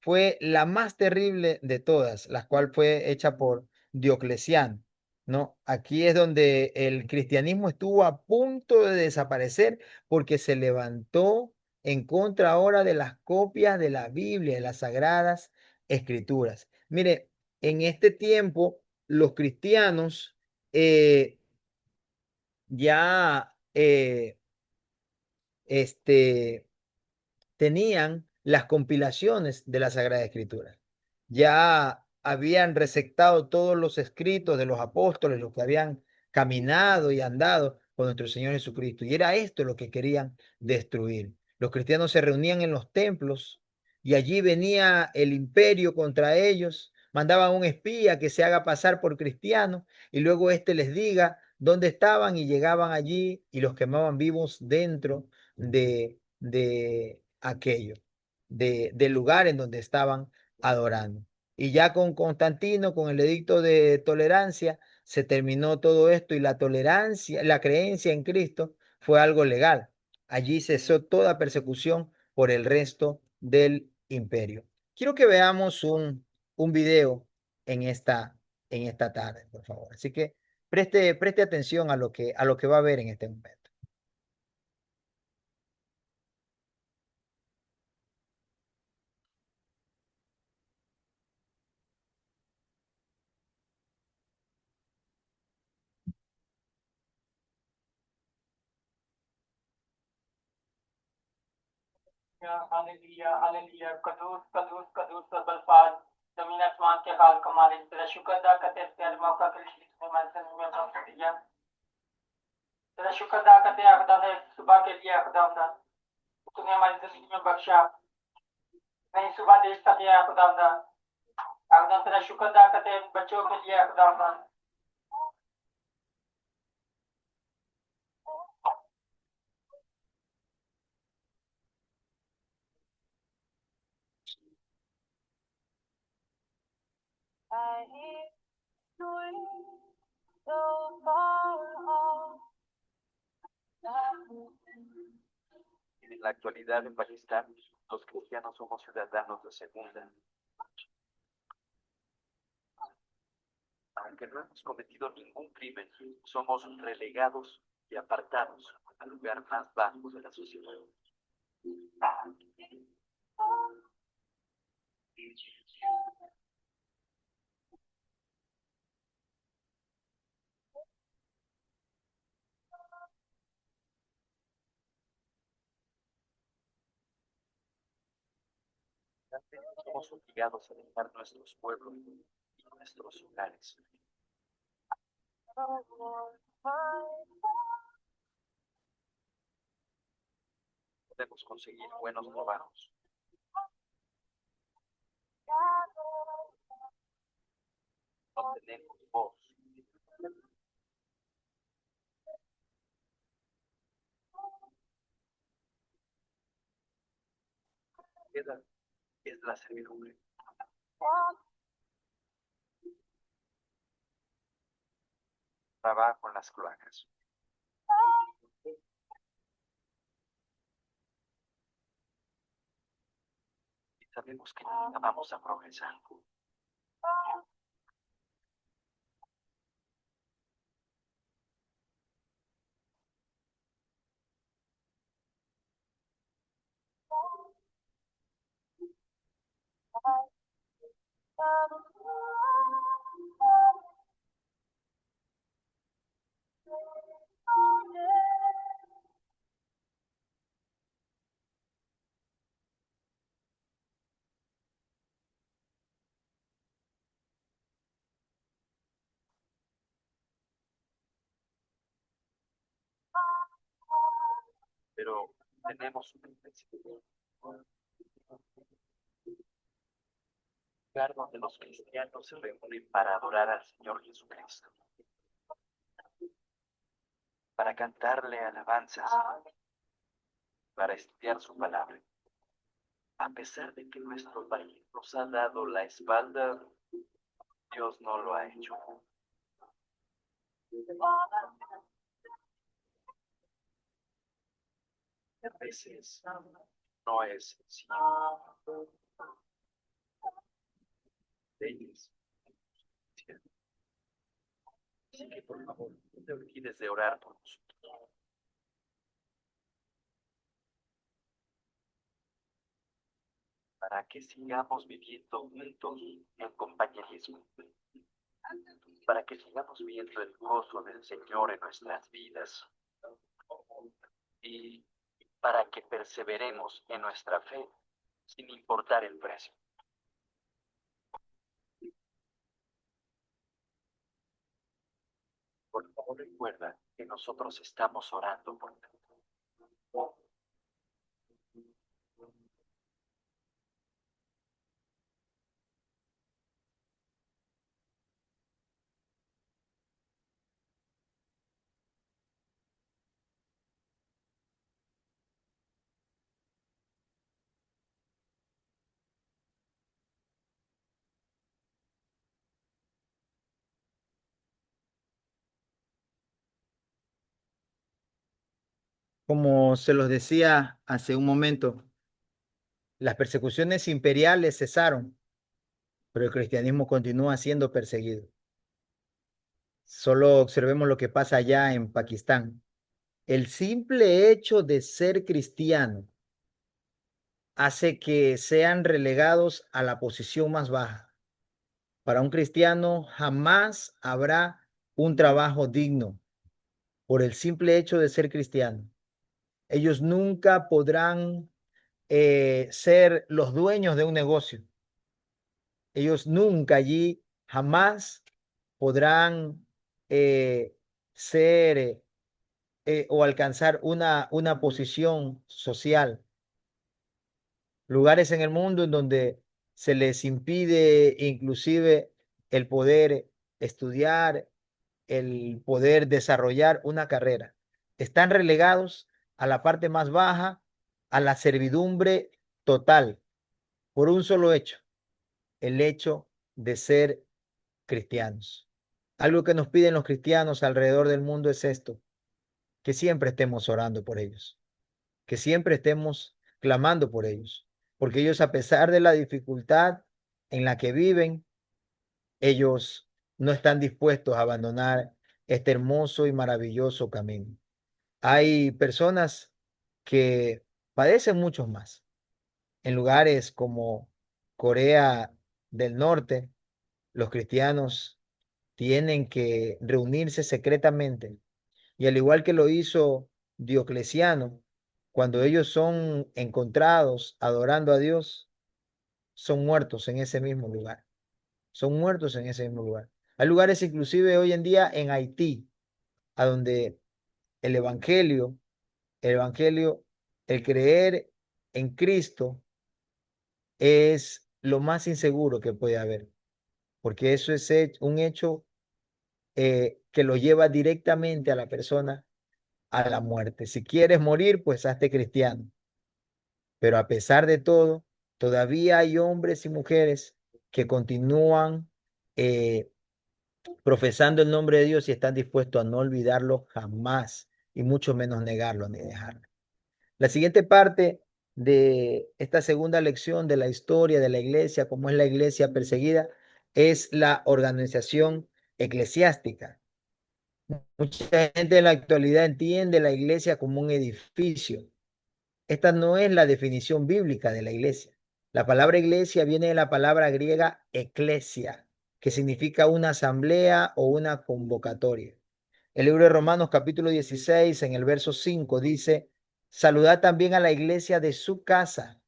fue la más terrible de todas, la cual fue hecha por Diocleciano, ¿no? Aquí es donde el cristianismo estuvo a punto de desaparecer porque se levantó en contra ahora de las copias de la Biblia, de las sagradas escrituras. Mire, en este tiempo los cristianos eh, ya este, tenían las compilaciones de la Sagrada Escritura. Ya habían receptado todos los escritos de los apóstoles, los que habían caminado y andado con nuestro Señor Jesucristo. Y era esto lo que querían destruir. Los cristianos se reunían en los templos y allí venía el imperio contra ellos. Mandaban un espía que se haga pasar por cristiano y luego éste les diga dónde estaban y llegaban allí y los quemaban vivos dentro de aquello, del lugar en donde estaban adorando. Y ya con Constantino, con el edicto de tolerancia, se terminó todo esto y la tolerancia, la creencia en Cristo fue algo legal. Allí cesó toda persecución por el resto del imperio. Quiero que veamos un video en en esta tarde, por favor. Así que preste atención a lo que va a ver en este momento. Hallelujah hallelujah कदूस कदूस कदूस अल्फाज जमीन आसमान के हाल कमाल तेरा शुक्र अदा करते हैं तेरे मौका के लिए तूने हमारे जिंदगी में बख्श दिया तेरा शुक्र अदा करते हैं खुदा ने सुबह के लिए खुदा तूने हमारी जिंदगी में बख्शा नई सुबह दे सके खुदा तेरा शुक्र अदा करते हैं बच्चों के लिए खुदा En la actualidad en Pakistán, los cristianos somos ciudadanos de segunda. Aunque no hemos cometido ningún crimen, somos relegados y apartados al lugar más bajo de la sociedad. Somos obligados a dejar nuestros pueblos y nuestros hogares. Podemos conseguir buenos trabajos. No tenemos voz. Queda es la servidumbre. Trabajo en las cloacas. Y sabemos que nunca vamos a progresar. Pero tenemos un principio lugar donde los cristianos se reúnen para adorar al Señor Jesucristo, para cantarle alabanzas, para estudiar su palabra. A pesar de que nuestro país nos ha dado la espalda, Dios no lo ha hecho. A veces no es sencillo. Leyes. Así que por favor, no te olvides de orar por nosotros, para que sigamos viviendo juntos en compañerismo, para que sigamos viendo el gozo del Señor en nuestras vidas y para que perseveremos en nuestra fe sin importar el precio. Por favor, recuerda que nosotros estamos orando por ti. Como se los decía hace un momento, las persecuciones imperiales cesaron, pero el cristianismo continúa siendo perseguido. Solo observemos lo que pasa allá en Pakistán. El simple hecho de ser cristiano hace que sean relegados a la posición más baja. Para un cristiano jamás habrá un trabajo digno por el simple hecho de ser cristiano. Ellos nunca podrán ser los dueños de un negocio. Ellos nunca allí jamás podrán eh, ser o alcanzar una posición social. Lugares en el mundo en donde se les impide inclusive el poder estudiar, el poder desarrollar una carrera. Están relegados a la parte más baja, a la servidumbre total, por un solo hecho, el hecho de ser cristianos. Algo que nos piden los cristianos alrededor del mundo es esto, que siempre estemos orando por ellos, que siempre estemos clamando por ellos, porque ellos, a pesar de la dificultad en la que viven, ellos no están dispuestos a abandonar este hermoso y maravilloso camino. Hay personas que padecen mucho más en lugares como Corea del Norte. Los cristianos tienen que reunirse secretamente, y al igual que lo hizo Diocleciano, cuando ellos son encontrados adorando a Dios, son muertos en ese mismo lugar. Son muertos en ese mismo lugar. Hay lugares inclusive hoy en día en Haití, a donde el evangelio, el evangelio, el creer en Cristo es lo más inseguro que puede haber, porque eso es un hecho que lo lleva directamente a la persona a la muerte. Si quieres morir, pues hazte cristiano. Pero a pesar de todo, todavía hay hombres y mujeres que continúan eh, profesando el nombre de Dios y están dispuestos a no olvidarlo jamás, y mucho menos negarlo ni dejarlo. La siguiente parte de esta segunda lección de la historia de la iglesia, como es la iglesia perseguida, es la organización eclesiástica. Mucha gente en la actualidad entiende la iglesia como un edificio. Esta no es la definición bíblica de la iglesia. La palabra iglesia viene de la palabra griega eclesia, que significa una asamblea o una convocatoria. El libro de Romanos capítulo 16 en el verso 5 dice, saludad también a la iglesia de su casa.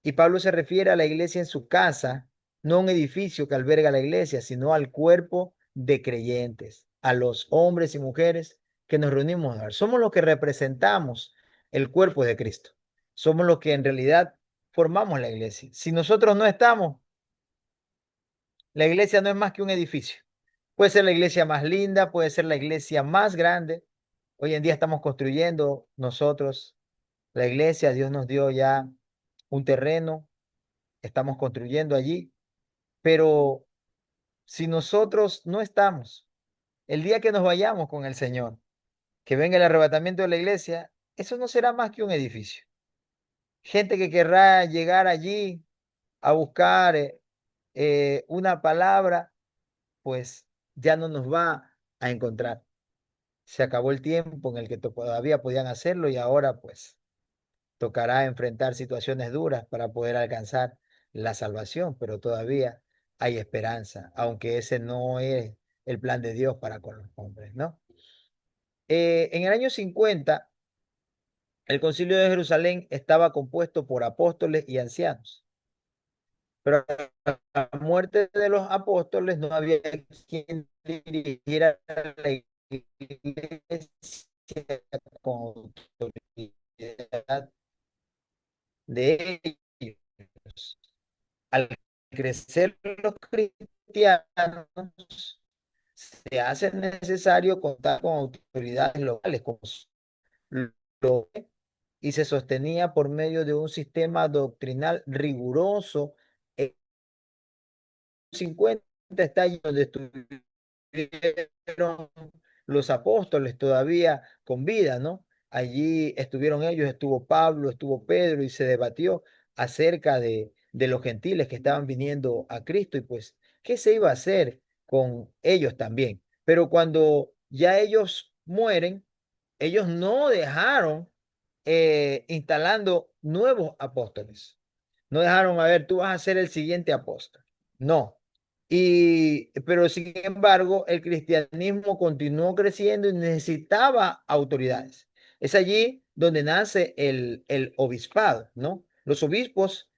Y Pablo se refiere a la iglesia en su casa, no a un edificio que alberga la iglesia, sino al cuerpo de creyentes, a los hombres y mujeres que nos reunimos a ver. Somos los que representamos el cuerpo de Cristo. Somos los que en realidad formamos la iglesia. Si nosotros no estamos, la iglesia no es más que un edificio. Puede ser la iglesia más linda, puede ser la iglesia más grande. Hoy en día estamos construyendo nosotros la iglesia. Dios nos dio ya un terreno, estamos construyendo allí, pero si nosotros no estamos, el día que nos vayamos con el Señor, que venga el arrebatamiento de la iglesia, eso no será más que un edificio. Gente que querrá llegar allí a buscar una palabra, pues ya no nos va a encontrar. Se acabó el tiempo en el que todavía podían hacerlo y ahora pues tocará enfrentar situaciones duras para poder alcanzar la salvación, pero todavía hay esperanza, aunque ese no es el plan de Dios para con los hombres, ¿no? En el año 50, el Concilio de Jerusalén estaba compuesto por apóstoles y ancianos, pero a la muerte de los apóstoles no había quien dirigiera la iglesia con autoridad de ellos. Al crecer los cristianos, se hace necesario contar con autoridades locales como lo y se sostenía por medio de un sistema doctrinal riguroso. En 50 está allí donde estuvieron los apóstoles todavía con vida, ¿no? Allí estuvieron ellos, estuvo Pablo, estuvo Pedro y se debatió acerca de los gentiles que estaban viniendo a Cristo y pues, ¿qué se iba a hacer con ellos también? Pero cuando ya ellos mueren, ellos no dejaron instalando nuevos apóstoles. No dejaron, a ver, tú vas a ser el siguiente apóstol. No. Pero sin embargo, el cristianismo continuó creciendo y necesitaba autoridades. Es allí donde nace el obispado, ¿no? Los obispos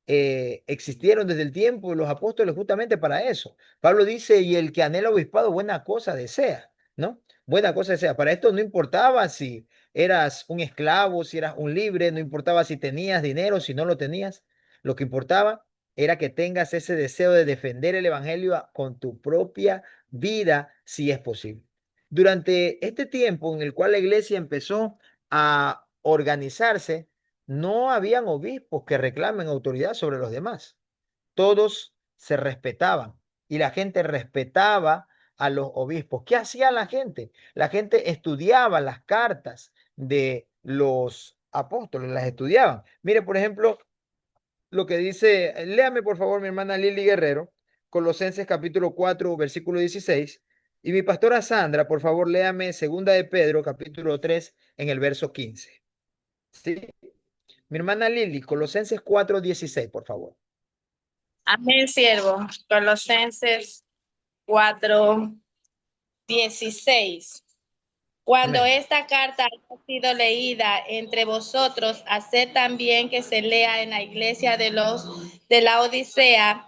existieron desde el tiempo de los apóstoles justamente para eso. Pablo dice, y el que anhela obispado, buena cosa desea, ¿no? Buena cosa desea. Para esto no importaba si eras un esclavo, si eras un libre, no importaba si tenías dinero, si no lo tenías. Lo que importaba era que tengas ese deseo de defender el evangelio con tu propia vida, si es posible. Durante este tiempo en el cual la iglesia empezó a organizarse, no habían obispos que reclamen autoridad sobre los demás. Todos se respetaban y la gente respetaba a los obispos. ¿Qué hacía la gente? La gente estudiaba las cartas de los apóstoles, las estudiaban. Mire, por ejemplo, lo que dice, léame por favor mi hermana Lili Guerrero, Colosenses capítulo 4, versículo 16, y mi pastora Sandra, por favor, léame Segunda de Pedro capítulo 3 en el verso 15. ¿Sí? Mi hermana Lili, Colosenses 4, 16, por favor. Amén, siervo. Colosenses 4:16. Cuando Amén. esta carta haya sido leída entre vosotros, haced también que se lea en la iglesia de la Odisea,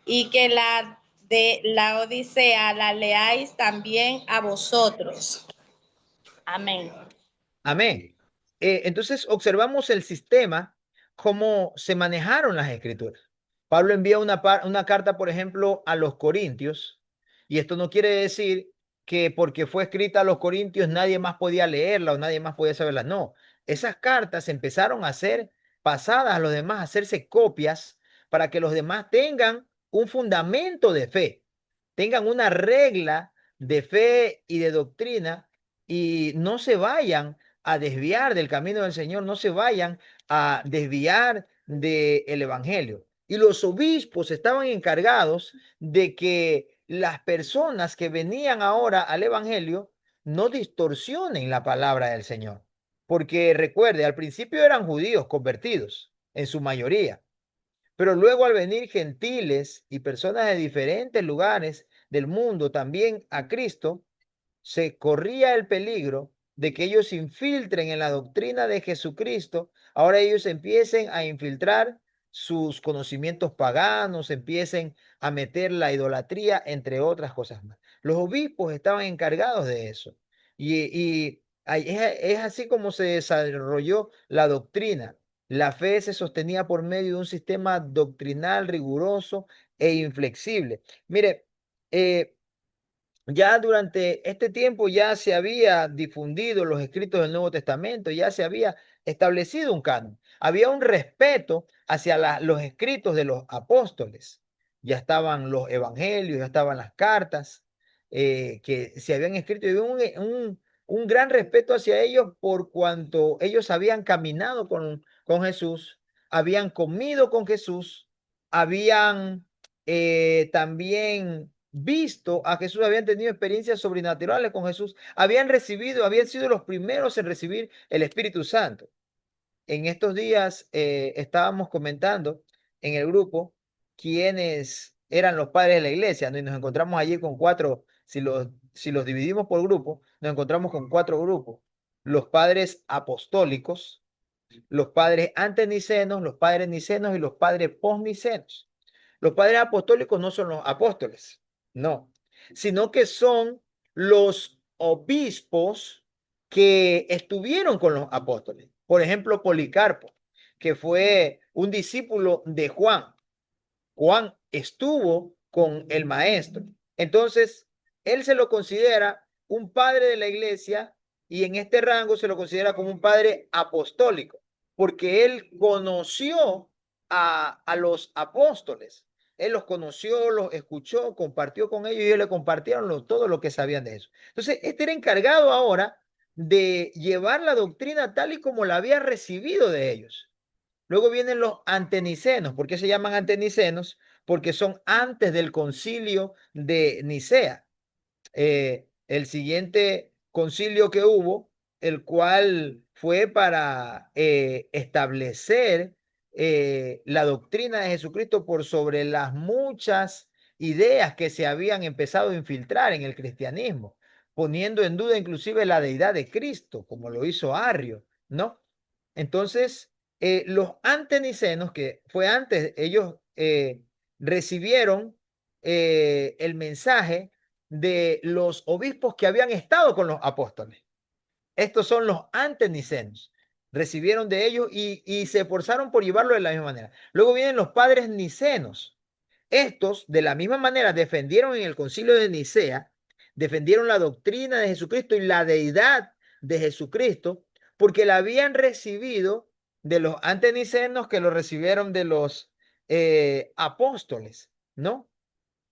y que la de la Odisea la leáis también a vosotros. Amén. Amén. Entonces observamos el sistema, cómo se manejaron las escrituras. Pablo envía una carta, por ejemplo, a los corintios, y esto no quiere decir que porque fue escrita a los corintios nadie más podía leerla o nadie más podía saberla. No, esas cartas empezaron a ser pasadas a los demás, a hacerse copias para que los demás tengan un fundamento de fe, tengan una regla de fe y de doctrina y no se vayan a desviar del camino del Señor, no se vayan a desviar del evangelio. Y los obispos estaban encargados de que las personas que venían ahora al evangelio no distorsionen la palabra del Señor. Porque recuerde, al principio eran judíos convertidos, en su mayoría. Pero luego al venir gentiles y personas de diferentes lugares del mundo también a Cristo, se corría el peligro de que ellos se infiltren en la doctrina de Jesucristo. Ahora ellos empiecen a infiltrar sus conocimientos paganos, empiecen a meter la idolatría, entre otras cosas más. Los obispos estaban encargados de eso. Es así como se desarrolló la doctrina. La fe se sostenía por medio de un sistema doctrinal riguroso e inflexible. Mire, ya durante este tiempo ya se había difundido los escritos del Nuevo Testamento, ya se había establecido un canon. Había un respeto hacia los escritos de los apóstoles. Ya estaban los evangelios, ya estaban las cartas que se habían escrito. Y había un gran respeto hacia ellos por cuanto ellos habían caminado con Jesús, habían comido con Jesús, habían también visto a Jesús, habían tenido experiencias sobrenaturales con Jesús, habían sido los primeros en recibir el Espíritu Santo. En estos días estábamos comentando en el grupo quiénes eran los padres de la iglesia, ¿no? Y nos encontramos allí con cuatro, si los dividimos por grupo, nos encontramos con cuatro grupos. Los padres apostólicos, los padres antenicenos, los padres nicenos y los padres posnicenos. Los padres apostólicos no son los apóstoles, no, sino que son los obispos que estuvieron con los apóstoles. Por ejemplo, Policarpo, que fue un discípulo de Juan. Juan estuvo con el maestro. Entonces, él se lo considera un padre de la iglesia y en este rango se lo considera como un padre apostólico, porque él conoció a los apóstoles. Él los conoció, los escuchó, compartió con ellos y ellos le compartieron todo lo que sabían de eso. Entonces, este era encargado ahora de llevar la doctrina tal y como la había recibido de ellos. Luego vienen los antenicenos. ¿Por qué se llaman antenicenos? Porque son antes del concilio de Nicea. El siguiente concilio que hubo, el cual fue para establecer la doctrina de Jesucristo por sobre las muchas ideas que se habían empezado a infiltrar en el cristianismo, poniendo en duda inclusive la deidad de Cristo, como lo hizo Arrio, ¿no? Entonces, los antenicenos, que fue antes, ellos recibieron el mensaje de los obispos que habían estado con los apóstoles. Estos son los antenicenos. Recibieron de ellos y se esforzaron por llevarlo de la misma manera. Luego vienen los padres nicenos. Estos, de la misma manera, defendieron en el concilio de Nicea, defendieron la doctrina de Jesucristo y la deidad de Jesucristo, porque la habían recibido de los antenicenos que lo recibieron de los apóstoles, ¿no?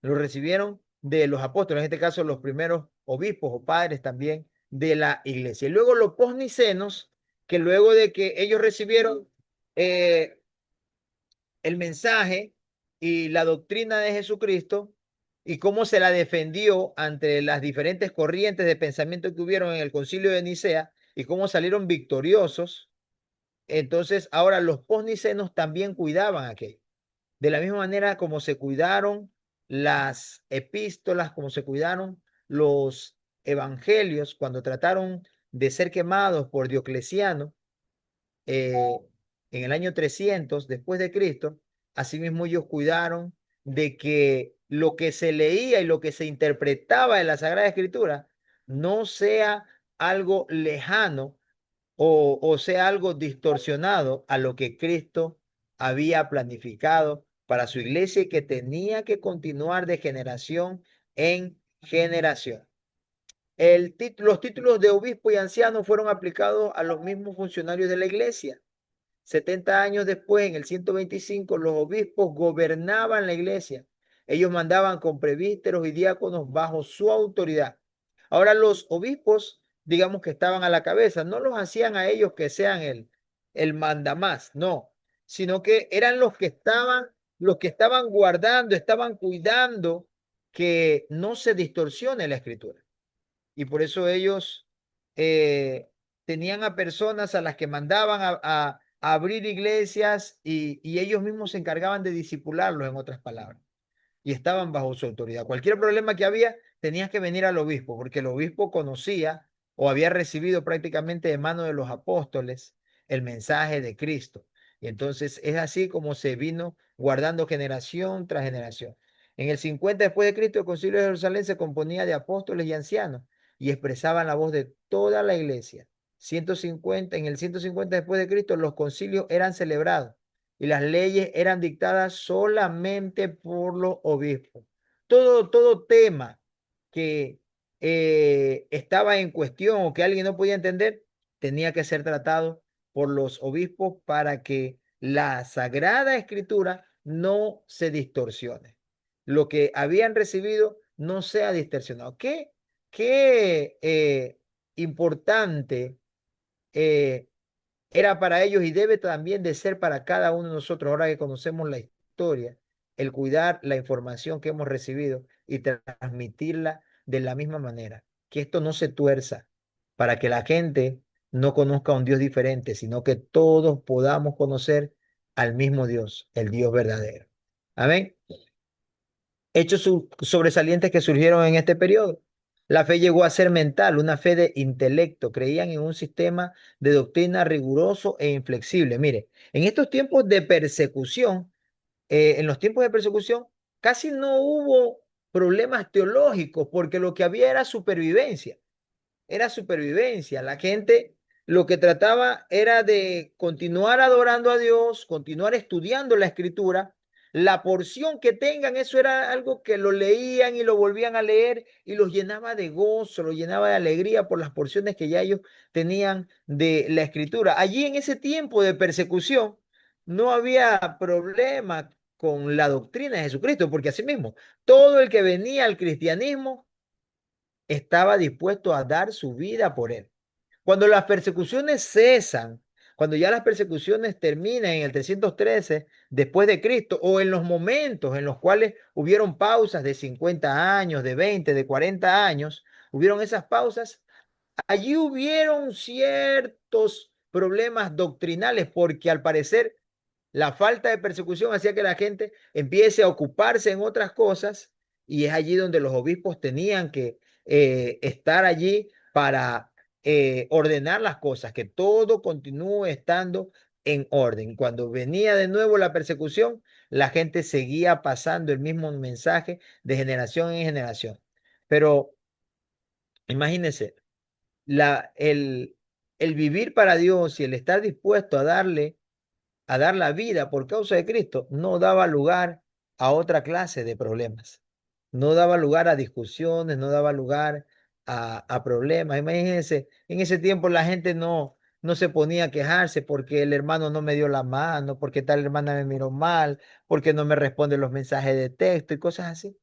Lo recibieron de los apóstoles, en este caso los primeros obispos o padres también de la iglesia. Y luego los posnicenos, que luego de que ellos recibieron el mensaje y la doctrina de Jesucristo y cómo se la defendió ante las diferentes corrientes de pensamiento que hubieron en el concilio de Nicea y cómo salieron victoriosos, entonces ahora los posnicenos también cuidaban aquello. De la misma manera como se cuidaron las epístolas, como se cuidaron los evangelios cuando trataron de ser quemados por Diocleciano en el año 300 después de Cristo, asimismo ellos cuidaron de que lo que se leía y lo que se interpretaba en la Sagrada Escritura no sea algo lejano o sea algo distorsionado a lo que Cristo había planificado para su iglesia y que tenía que continuar de generación en generación. Los títulos de obispo y anciano fueron aplicados a los mismos funcionarios de la iglesia. 70 años después, en el 125, los obispos gobernaban la iglesia. Ellos mandaban con presbíteros y diáconos bajo su autoridad. Ahora los obispos, digamos que estaban a la cabeza, no los hacían a ellos que sean el mandamás, no, sino que eran los que estaban guardando, estaban cuidando que no se distorsione la escritura. Y por eso ellos tenían a personas a las que mandaban abrir iglesias y ellos mismos se encargaban de discipularlos, en otras palabras, y estaban bajo su autoridad. Cualquier problema que había, tenías que venir al obispo, porque el obispo conocía o había recibido prácticamente de mano de los apóstoles el mensaje de Cristo. Y entonces es así como se vino guardando generación tras generación. En el 50 después de Cristo, el Concilio de Jerusalén se componía de apóstoles y ancianos y expresaban la voz de toda la iglesia. 150, en el 150 después de Cristo, los concilios eran celebrados y las leyes eran dictadas solamente por los obispos. Todo tema que estaba en cuestión o que alguien no podía entender, tenía que ser tratado por los obispos para que la Sagrada Escritura no se distorsione. Lo que habían recibido no sea distorsionado. Qué importante eh, era para ellos y debe también de ser para cada uno de nosotros, ahora que conocemos la historia, el cuidar la información que hemos recibido y transmitirla de la misma manera, que esto no se tuerza, para que la gente no conozca a un Dios diferente, sino que todos podamos conocer al mismo Dios, el Dios verdadero. Amén. Hechos sobresalientes que surgieron en este periodo. La fe llegó a ser mental, una fe de intelecto. Creían en un sistema de doctrina riguroso e inflexible. Mire, en estos tiempos de persecución, en los tiempos de persecución, casi no hubo problemas teológicos porque lo que había era supervivencia, era supervivencia. La gente lo que trataba era de continuar adorando a Dios, continuar estudiando la escritura. La porción que tengan, eso era algo que lo leían y lo volvían a leer y los llenaba de gozo, los llenaba de alegría por las porciones que ya ellos tenían de la escritura. Allí en ese tiempo de persecución no había problema con la doctrina de Jesucristo, porque así mismo, todo el que venía al cristianismo estaba dispuesto a dar su vida por él. Cuando las persecuciones cesan, cuando ya las persecuciones terminan en el 313 después de Cristo, o en los momentos en los cuales hubieron pausas de 50 años, de 20, de 40 años, hubieron esas pausas, allí hubieron ciertos problemas doctrinales, porque al parecer la falta de persecución hacía que la gente empiece a ocuparse en otras cosas y es allí donde los obispos tenían que estar allí para ordenar las cosas, que todo continúe estando en orden. Cuando venía de nuevo la persecución, la gente seguía pasando el mismo mensaje de generación en generación. Pero imagínense, el vivir para Dios y el estar dispuesto a dar la vida por causa de Cristo, no daba lugar a otra clase de problemas. No daba lugar a discusiones, no daba lugar a problemas. Imagínense, en ese tiempo la gente no se ponía a quejarse porque el hermano no me dio la mano, porque tal hermana me miró mal, porque no me responde los mensajes de texto y cosas así.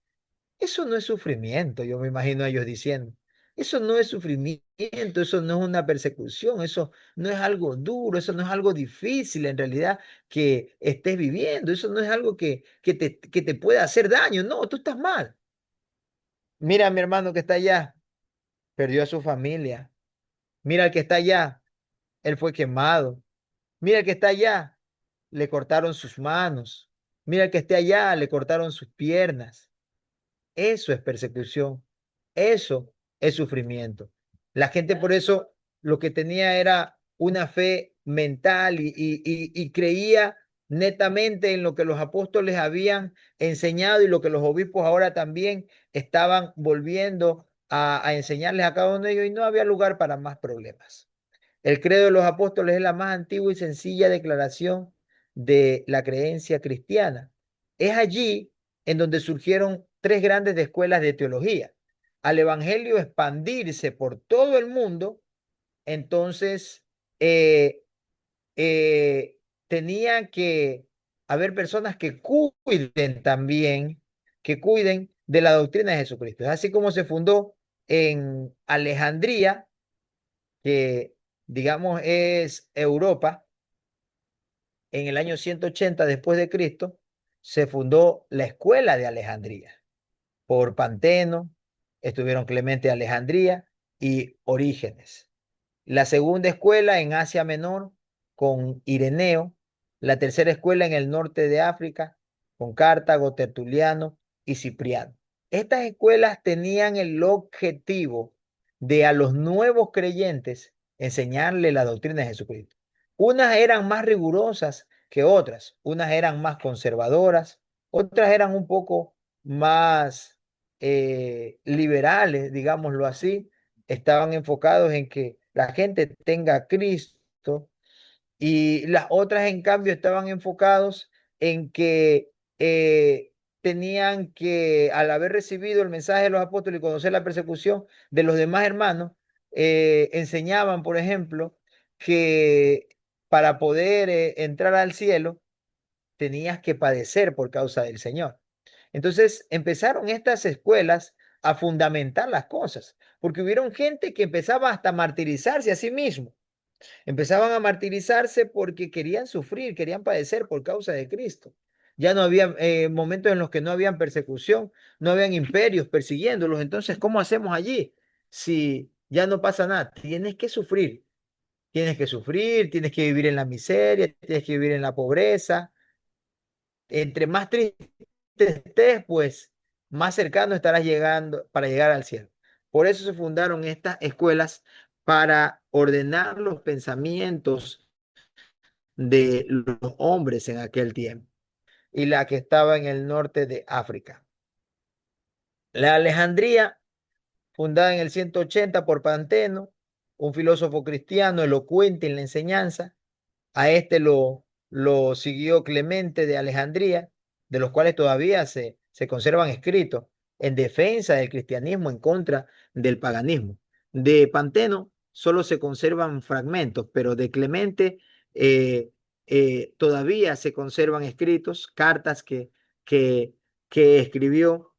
Eso no es sufrimiento, yo me imagino a ellos diciendo. Eso no es sufrimiento, eso no es una persecución, eso no es algo duro, eso no es algo difícil en realidad que estés viviendo, eso no es algo que te pueda hacer daño, no, tú estás mal. Mira a mi hermano que está allá, perdió a su familia. Mira al que está allá, él fue quemado. Mira al que está allá, le cortaron sus manos. Mira al que está allá, le cortaron sus piernas. Eso es persecución. Eso es sufrimiento. La gente por eso lo que tenía era una fe mental y creía netamente en lo que los apóstoles habían enseñado y lo que los obispos ahora también estaban volviendo a enseñarles a cada uno de ellos y no había lugar para más problemas. El credo de los apóstoles es la más antigua y sencilla declaración de la creencia cristiana. Es allí en donde surgieron tres grandes escuelas de teología. Al evangelio expandirse por todo el mundo, entonces eh, tenían que haber personas que cuiden también, que cuiden de la doctrina de Jesucristo. Es así como se fundó en Alejandría, que digamos es Europa, en el año 180 después de Cristo, se fundó la escuela de Alejandría por Panteno, estuvieron Clemente de Alejandría y Orígenes. La segunda escuela en Asia Menor con Ireneo, la tercera escuela en el norte de África, con Cartago, Tertuliano y Cipriano. Estas escuelas tenían el objetivo de a los nuevos creyentes enseñarle la doctrina de Jesucristo. Unas eran más rigurosas que otras, unas eran más conservadoras, otras eran un poco más liberales, digámoslo así, estaban enfocados en que la gente tenga a Cristo, y las otras, en cambio, estaban enfocados en que tenían que, al haber recibido el mensaje de los apóstoles y conocer la persecución de los demás hermanos, enseñaban, por ejemplo, que para poder entrar al cielo tenías que padecer por causa del Señor. Entonces empezaron estas escuelas a fundamentar las cosas, porque hubieron gente que empezaba hasta a martirizarse a sí mismo. Empezaban a martirizarse porque querían sufrir, querían padecer por causa de Cristo. Ya no había momentos en los que no habían persecución, no habían imperios persiguiéndolos. Entonces, ¿cómo hacemos allí? Si ya no pasa nada, tienes que sufrir. Tienes que sufrir, tienes que vivir en la miseria, tienes que vivir en la pobreza. Entre más triste estés, pues más cercano estarás llegando para llegar al cielo. Por eso se fundaron estas escuelas, para ordenar los pensamientos de los hombres en aquel tiempo, y la que estaba en el norte de África. La Alejandría, fundada en el 180 por Panteno, un filósofo cristiano elocuente en la enseñanza. A este lo siguió Clemente de Alejandría, de los cuales todavía se conservan escritos en defensa del cristianismo, en contra del paganismo. De Panteno solo se conservan fragmentos, pero de Clemente eh, todavía se conservan escritos, cartas que, que escribió.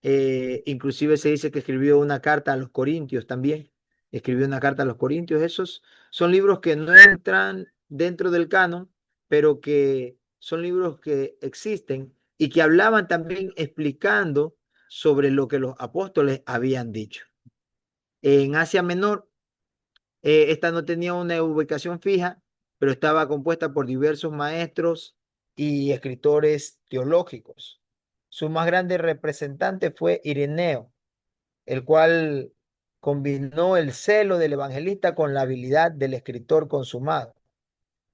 Inclusive se dice que escribió una carta a los Corintios también. Escribió una carta a los Corintios. Esos son libros que no entran dentro del canon, pero que son libros que existen y que hablaban también explicando sobre lo que los apóstoles habían dicho. En Asia Menor, esta no tenía una ubicación fija, pero estaba compuesta por diversos maestros y escritores teológicos. Su más grande representante fue Ireneo, el cual combinó el celo del evangelista con la habilidad del escritor consumado.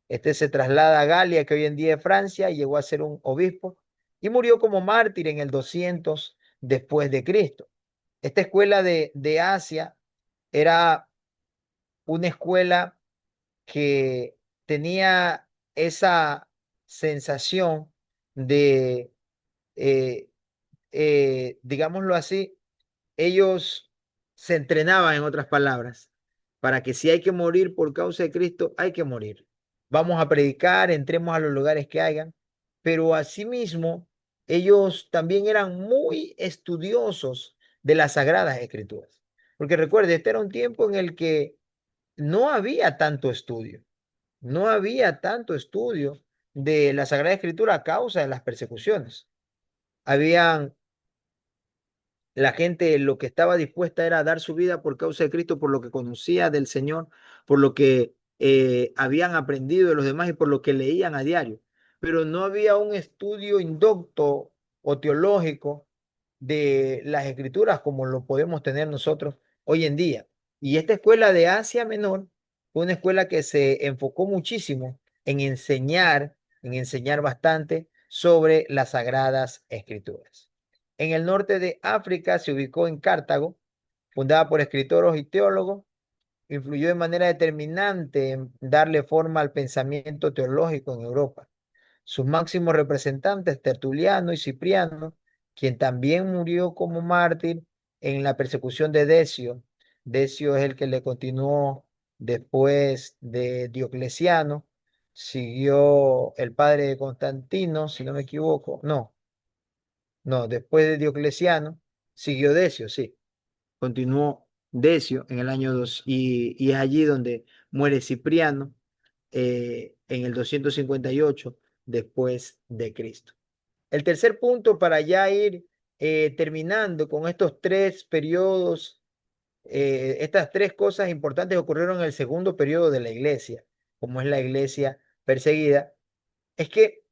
Este se traslada a Galia, que hoy en día es Francia, y llegó a ser un obispo y murió como mártir en el 200 después de Cristo. Esta escuela de Asia era una escuela que tenía esa sensación de, eh, digámoslo así, ellos se entrenaban, en otras palabras, para que si hay que morir por causa de Cristo, hay que morir. Vamos a predicar, entremos a los lugares que hayan, pero asimismo, ellos también eran muy estudiosos de las Sagradas Escrituras. Porque recuerde, este era un tiempo en el que no había tanto estudio, no había tanto estudio de la Sagrada Escritura a causa de las persecuciones. Habían La gente lo que estaba dispuesta era a dar su vida por causa de Cristo, por lo que conocía del Señor, por lo que habían aprendido de los demás y por lo que leían a diario. Pero no había un estudio indocto o teológico de las Escrituras como lo podemos tener nosotros hoy en día. Y esta escuela de Asia Menor fue una escuela que se enfocó muchísimo en enseñar bastante sobre las Sagradas Escrituras. En el norte de África se ubicó en Cartago, fundada por escritores y teólogos. Influyó de manera determinante en darle forma al pensamiento teológico en Europa. Sus máximos representantes, Tertuliano y Cipriano, quien también murió como mártir en la persecución de Decio. Decio es el que le continuó después de Diocleciano. Siguió el padre de Constantino, si no me equivoco. No, después de Diocleciano siguió Decio, sí. Continuó Decio en el año 2, y es allí donde muere Cipriano en el 258 después de Cristo. El tercer punto, para ya ir terminando con estos tres periodos, estas tres cosas importantes ocurrieron en el segundo periodo de la iglesia, como es la iglesia perseguida, es que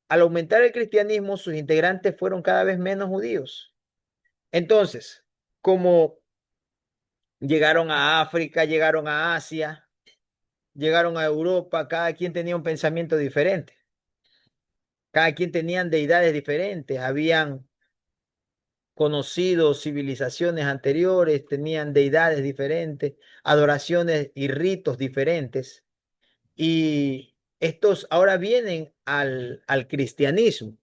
al aumentar el cristianismo, sus integrantes fueron cada vez menos judíos. Entonces, como llegaron a África, llegaron a Asia, llegaron a Europa, cada quien tenía un pensamiento diferente, cada quien tenían deidades diferentes, habían conocido civilizaciones anteriores, tenían deidades diferentes, adoraciones y ritos diferentes, y estos ahora vienen al cristianismo.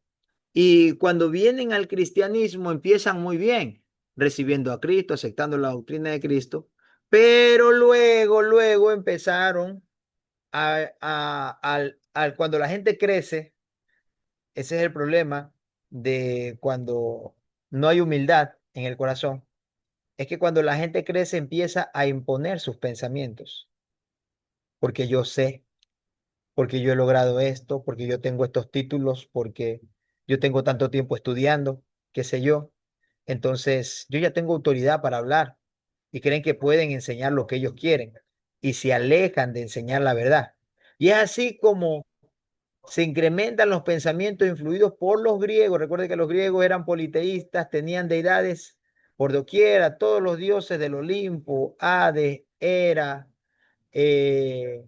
Y cuando vienen al cristianismo empiezan muy bien, recibiendo a Cristo, aceptando la doctrina de Cristo, pero luego empezaron cuando la gente crece, ese es el problema de cuando no hay humildad en el corazón, es que cuando la gente crece empieza a imponer sus pensamientos, porque yo sé, porque yo he logrado esto, porque yo tengo estos títulos, porque yo tengo tanto tiempo estudiando, qué sé yo. Entonces, yo ya tengo autoridad para hablar y creen que pueden enseñar lo que ellos quieren y se alejan de enseñar la verdad. Y es así como se incrementan los pensamientos influidos por los griegos. Recuerde que los griegos eran politeístas, tenían deidades por doquiera, todos los dioses del Olimpo, Hades, Hera, eh,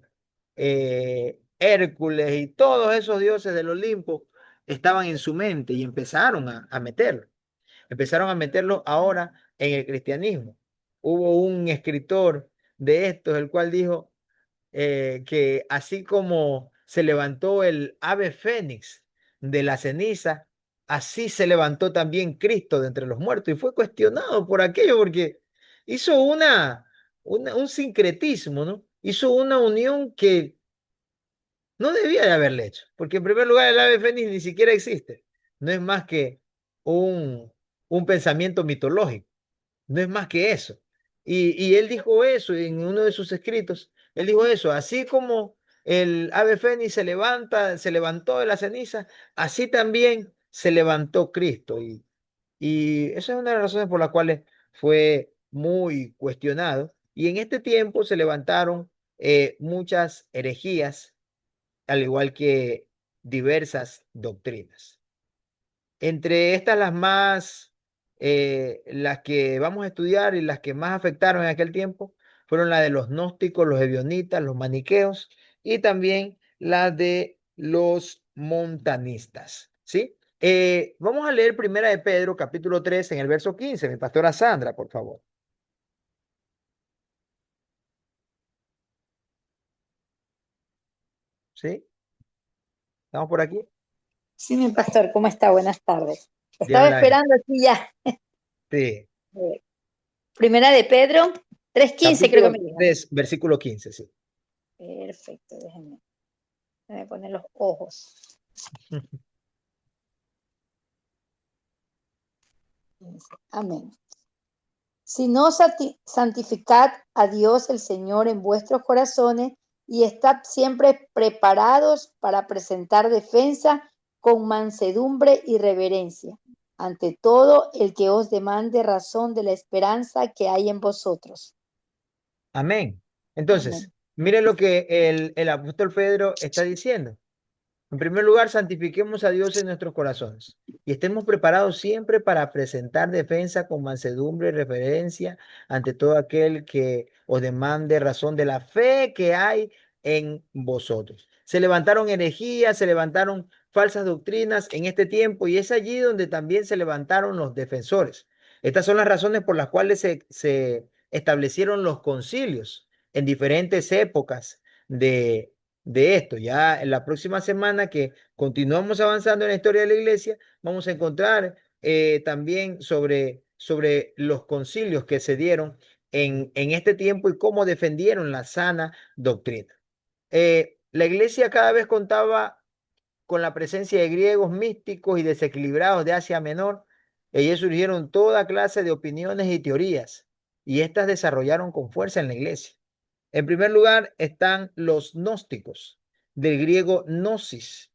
Hércules y todos esos dioses del Olimpo estaban en su mente y empezaron a meterlo. Empezaron a meterlo ahora en el cristianismo. Hubo un escritor de estos, el cual dijo que así como se levantó el ave fénix de la ceniza, así se levantó también Cristo de entre los muertos y fue cuestionado por aquello porque hizo un sincretismo, ¿no? Hizo una unión que no debía de haberle hecho, porque en primer lugar el ave fénix ni siquiera existe, no es más que un, un pensamiento mitológico. No es más que eso. Y él dijo eso en uno de sus escritos. Él dijo eso, así como el ave fénix se levantó de la ceniza, así también se levantó Cristo. Y esa es una de las razones por las cuales fue muy cuestionado. Y en este tiempo se levantaron muchas herejías, al igual que diversas doctrinas. Entre estas, las que vamos a estudiar y las que más afectaron en aquel tiempo fueron la de los gnósticos, los ebionitas, los maniqueos y también la de los montanistas, ¿sí? Vamos a leer Primera de Pedro, capítulo 3, en el verso 15. Mi pastora Sandra, por favor. ¿Sí? ¿Estamos por aquí? Sí, mi pastor, ¿cómo está? Buenas tardes. Dios Estaba me la bendiga. esperando aquí ya. Sí. Primera de Pedro, 3:15 creo que Capítulo me dijo, ¿no? 3, versículo 15, sí. Perfecto, déjenme poner los ojos. Amén. Si no santificad a Dios el Señor en vuestros corazones y estad siempre preparados para presentar defensa con mansedumbre y reverencia ante todo el que os demande razón de la esperanza que hay en vosotros. Amén. Amén. Entonces, mire lo que el apóstol Pedro está diciendo. En primer lugar, santifiquemos a Dios en nuestros corazones y estemos preparados siempre para presentar defensa con mansedumbre y reverencia ante todo aquel que os demande razón de la fe que hay en vosotros. Se levantaron herejías, se levantaron falsas doctrinas en este tiempo y es allí donde también se levantaron los defensores. Estas son las razones por las cuales se establecieron los concilios en diferentes épocas de esto. Ya en la próxima semana que continuamos avanzando en la historia de la iglesia, vamos a encontrar también sobre los concilios que se dieron en este tiempo y cómo defendieron la sana doctrina. La iglesia cada vez contaba con la presencia de griegos místicos y desequilibrados de Asia Menor. Ellos surgieron toda clase de opiniones y teorías y estas desarrollaron con fuerza en la iglesia. En primer lugar están los gnósticos, del griego gnosis,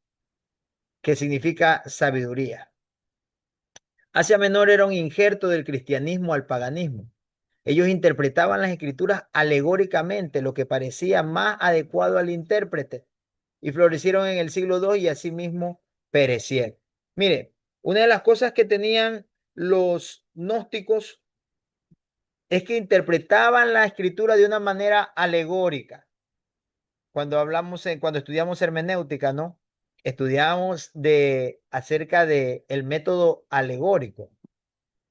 que significa sabiduría. Asia Menor era un injerto del cristianismo al paganismo. Ellos interpretaban las escrituras alegóricamente, lo que parecía más adecuado al intérprete, y florecieron en el siglo II y asimismo perecieron. Mire, una de las cosas que tenían los gnósticos es que interpretaban la escritura de una manera alegórica. Cuando cuando estudiamos hermenéutica, ¿no? Estudiamos acerca de el método alegórico.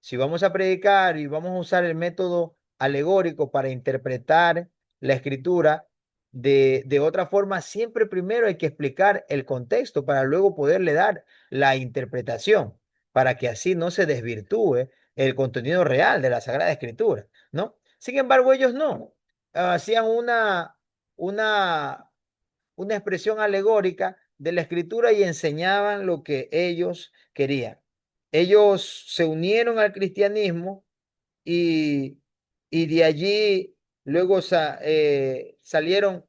Si vamos a predicar y vamos a usar el método alegórico para interpretar la escritura de otra forma, siempre primero hay que explicar el contexto para luego poderle dar la interpretación, para que así no se desvirtúe el contenido real de la Sagrada Escritura, ¿no? Sin embargo, ellos no. Hacían una, una expresión alegórica de la escritura y enseñaban lo que ellos querían. Ellos se unieron al cristianismo y, y de allí luego salieron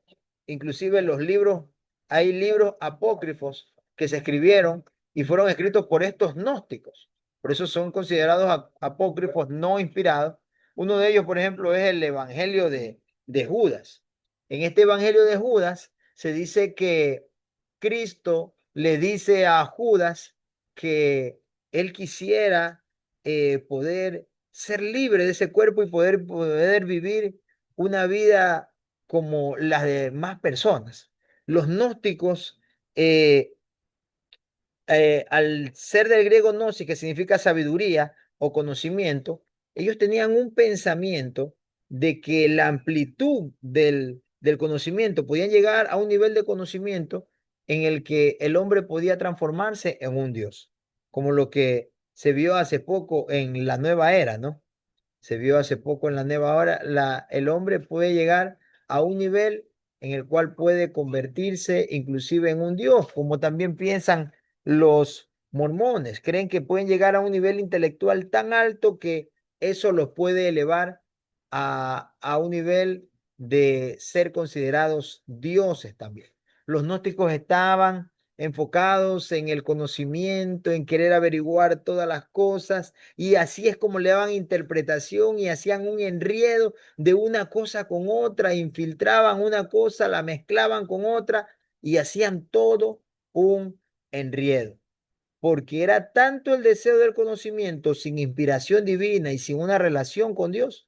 inclusive los libros, hay libros apócrifos que se escribieron y fueron escritos por estos gnósticos. Por eso son considerados apócrifos no inspirados. Uno de ellos, por ejemplo, es el Evangelio de Judas. En este Evangelio de Judas se dice que Cristo le dice a Judas que él quisiera poder ser libre de ese cuerpo y poder vivir una vida como las demás personas. Los gnósticos, eh, al ser del griego gnosis, que significa sabiduría o conocimiento, ellos tenían un pensamiento de que la amplitud del conocimiento podían llegar a un nivel de conocimiento en el que el hombre podía transformarse en un Dios, como lo que se vio hace poco en la nueva era, ¿no? Se vio hace poco en la nueva hora, el hombre puede llegar a un nivel en el cual puede convertirse inclusive en un dios, como también piensan los mormones. Creen que pueden llegar a un nivel intelectual tan alto que eso los puede elevar a un nivel de ser considerados dioses también. Los gnósticos estaban enfocados en el conocimiento, en querer averiguar todas las cosas, y así es como le daban interpretación y hacían un enredo de una cosa con otra, infiltraban una cosa, la mezclaban con otra y hacían todo un enredo. Porque era tanto el deseo del conocimiento sin inspiración divina y sin una relación con Dios,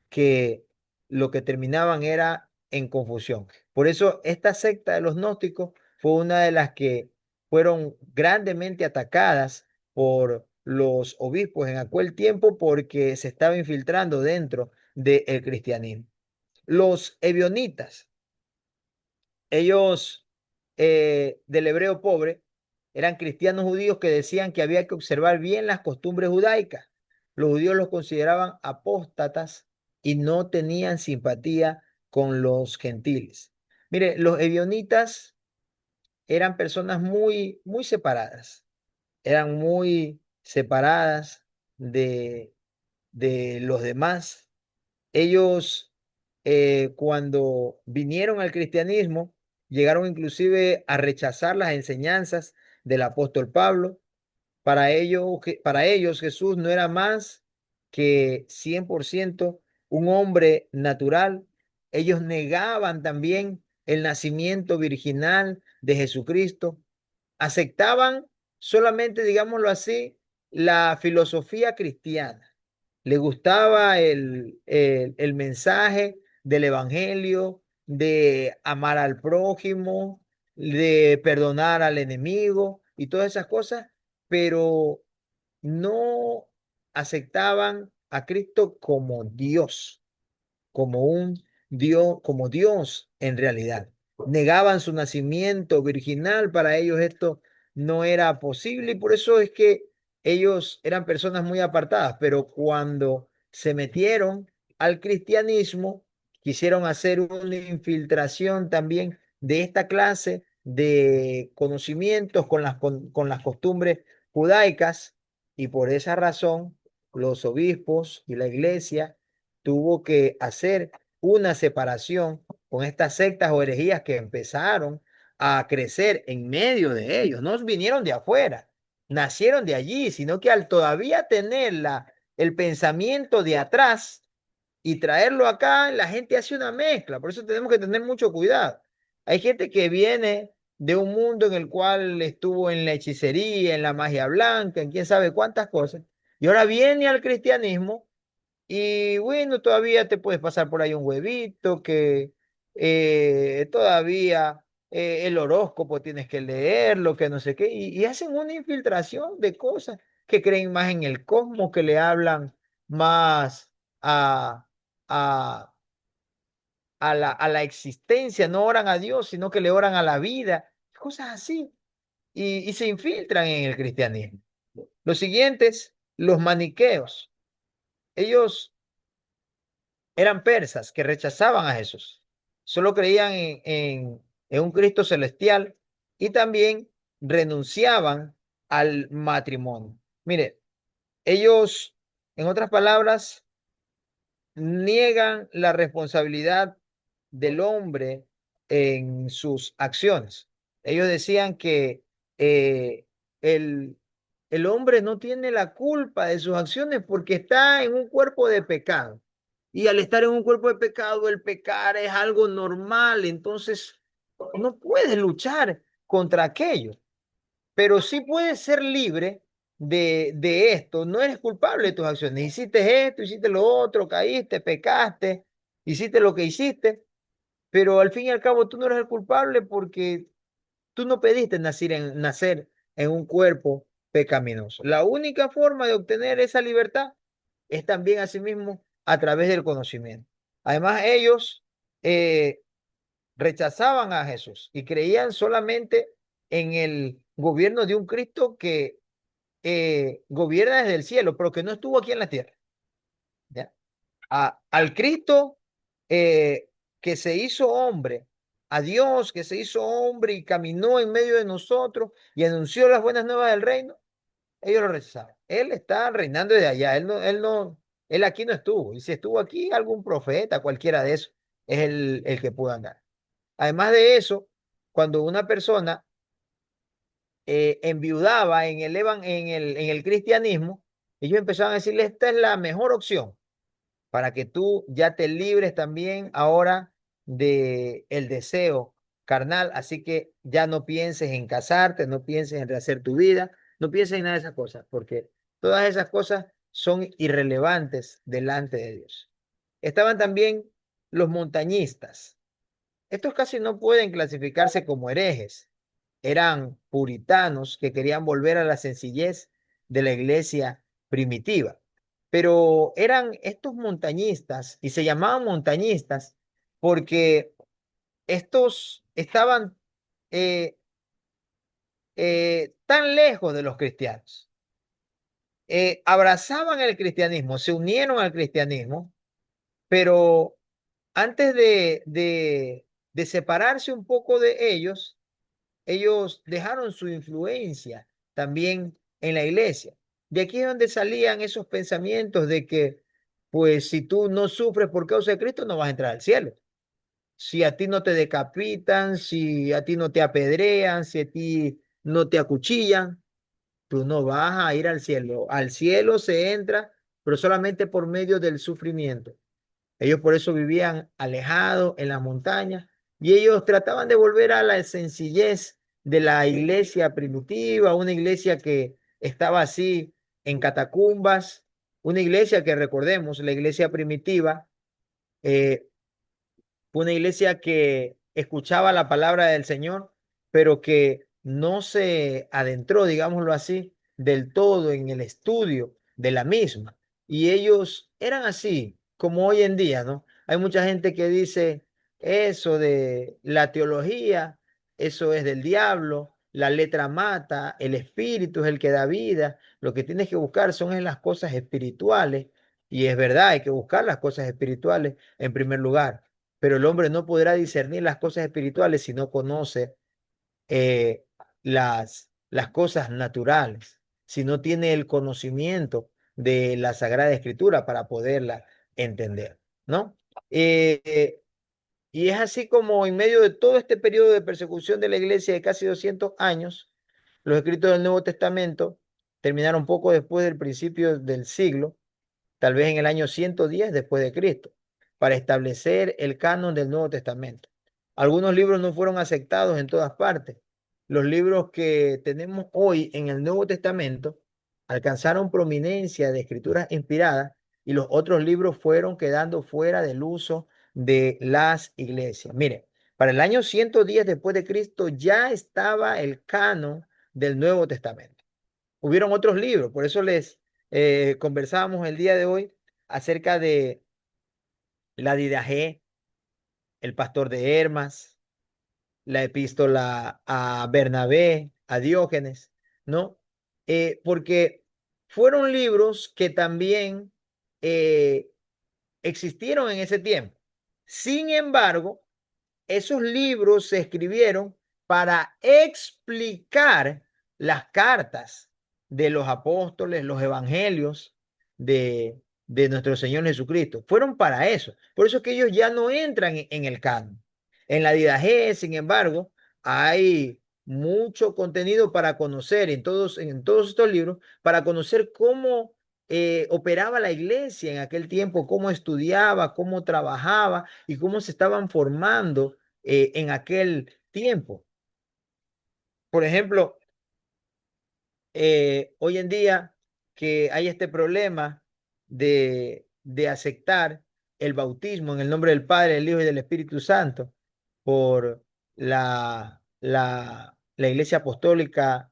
que lo que terminaban era en confusión. Por eso esta secta de los gnósticos fue una de las que fueron grandemente atacadas por los obispos en aquel tiempo porque se estaba infiltrando dentro del cristianismo. Los ebionitas, ellos del hebreo pobre, eran cristianos judíos que decían que había que observar bien las costumbres judaicas. Los judíos los consideraban apóstatas y no tenían simpatía con los gentiles. Mire, los ebionitas eran personas muy separadas, eran muy separadas de los demás. Ellos, cuando vinieron al cristianismo, llegaron inclusive a rechazar las enseñanzas del apóstol Pablo. Para ellos Jesús no era más que 100% un hombre natural. Ellos negaban también el nacimiento virginal de Jesucristo. Aceptaban solamente, digámoslo así, la filosofía cristiana. Le gustaba el mensaje del evangelio, de amar al prójimo, de perdonar al enemigo y todas esas cosas, pero no aceptaban a Cristo como Dios, como un Dios, como Dios en realidad. Negaban su nacimiento virginal, para ellos esto no era posible y por eso es que ellos eran personas muy apartadas, pero cuando se metieron al cristianismo, quisieron hacer una infiltración también de esta clase de conocimientos con las costumbres judaicas y por esa razón los obispos y la iglesia tuvo que hacer una separación con estas sectas o herejías que empezaron a crecer en medio de ellos. No vinieron de afuera, nacieron de allí, sino que al todavía tener el pensamiento de atrás, y traerlo acá, la gente hace una mezcla. Por eso tenemos que tener mucho cuidado. Hay gente que viene de un mundo en el cual estuvo en la hechicería, en la magia blanca, en quién sabe cuántas cosas, y ahora viene al cristianismo y bueno, todavía te puedes pasar por ahí un huevito, que todavía el horóscopo tienes que leerlo, que no sé qué, y hacen una infiltración de cosas que creen más en el cosmos, que le hablan más a, a, a la existencia, no oran a Dios, sino que le oran a la vida, cosas así, y se infiltran en el cristianismo. Los siguientes, los maniqueos. Ellos eran persas que rechazaban a Jesús. Solo creían en un Cristo celestial y también renunciaban al matrimonio. Mire, ellos, en otras palabras, niegan la responsabilidad del hombre en sus acciones. Ellos decían que eh, el, el hombre no tiene la culpa de sus acciones porque está en un cuerpo de pecado. Y al estar en un cuerpo de pecado, el pecar es algo normal, entonces no puedes luchar contra aquello, pero sí puedes ser libre de esto. No eres culpable de tus acciones. Hiciste esto, hiciste lo otro, caíste, pecaste, hiciste lo que hiciste, pero al fin y al cabo tú no eres el culpable porque tú no pediste nacer en un cuerpo pecaminoso. La única forma de obtener esa libertad es también asimismo a través del conocimiento. Además, ellos eh, rechazaban a Jesús y creían solamente en el gobierno de un Cristo que gobierna desde el cielo, pero que no estuvo aquí en la tierra. ¿Ya? Al Cristo eh, que se hizo hombre, a Dios que se hizo hombre y caminó en medio de nosotros y anunció las buenas nuevas del reino, ellos lo rechazaban. Él está reinando desde allá, él aquí no estuvo. Y si estuvo aquí, algún profeta, cualquiera de esos, es el que pudo andar. Además de eso, cuando una persona enviudaba en el cristianismo, ellos empezaban a decirle, esta es la mejor opción para que tú ya te libres también ahora de el deseo carnal, así que ya no pienses en casarte, no pienses en rehacer tu vida, no pienses en nada de esas cosas, porque todas esas cosas son irrelevantes delante de Dios. Estaban también los montañistas. Estos casi no pueden clasificarse como herejes. Eran puritanos que querían volver a la sencillez de la iglesia primitiva. Pero eran estos montañistas y se llamaban montañistas porque estos estaban eh, tan lejos de los cristianos. Abrazaban el cristianismo, se unieron al cristianismo, pero antes de separarse un poco de ellos dejaron su influencia también en la iglesia. De aquí es donde salían esos pensamientos de que, pues, si tú no sufres por causa de Cristo, no vas a entrar al cielo. Si a ti no te decapitan, si a ti no te apedrean, si a ti no te acuchillan, tú no vas a ir al cielo. Al cielo se entra, pero solamente por medio del sufrimiento. Ellos por eso vivían alejados en las montañas y ellos trataban de volver a la sencillez de la iglesia primitiva, una iglesia que estaba así en catacumbas, una iglesia que recordemos, la iglesia primitiva, eh, fue una iglesia que escuchaba la palabra del Señor, pero que no se adentró, digámoslo así, del todo en el estudio de la misma. Y ellos eran así, como hoy en día, ¿no? Hay mucha gente que dice eso de la teología, eso es del diablo, la letra mata, el espíritu es el que da vida, lo que tienes que buscar son en las cosas espirituales. Y es verdad, hay que buscar las cosas espirituales en primer lugar, pero el hombre no podrá discernir las cosas espirituales si no conoce eh, las cosas naturales, si no tiene el conocimiento de la Sagrada Escritura para poderla entender, ¿no? Y es así como en medio de todo este periodo de persecución de la iglesia de casi 200 años, los escritos del Nuevo Testamento terminaron poco después del principio del siglo, tal vez en el año 110 después de Cristo, para establecer el canon del Nuevo Testamento. Algunos libros no fueron aceptados en todas partes. Los libros que tenemos hoy en el Nuevo Testamento alcanzaron prominencia de escrituras inspiradas y los otros libros fueron quedando fuera del uso de las iglesias. Mire, para el año 110 después de Cristo ya estaba el canon del Nuevo Testamento. Hubieron otros libros, por eso les conversábamos el día de hoy acerca de la Didaje, el Pastor de Hermas, la epístola a Bernabé, a Diógenes, ¿no? Porque fueron libros que también eh, existieron en ese tiempo. Sin embargo, esos libros se escribieron para explicar las cartas de los apóstoles, los evangelios de nuestro Señor Jesucristo. Fueron para eso. Por eso es que ellos ya no entran en el canon. En la Didaje, sin embargo, hay mucho contenido para conocer en todos estos libros, para conocer cómo operaba la iglesia en aquel tiempo, cómo estudiaba, cómo trabajaba y cómo se estaban formando en aquel tiempo. Por ejemplo, hoy en día que hay este problema de aceptar el bautismo en el nombre del Padre, del Hijo y del Espíritu Santo por la Iglesia Apostólica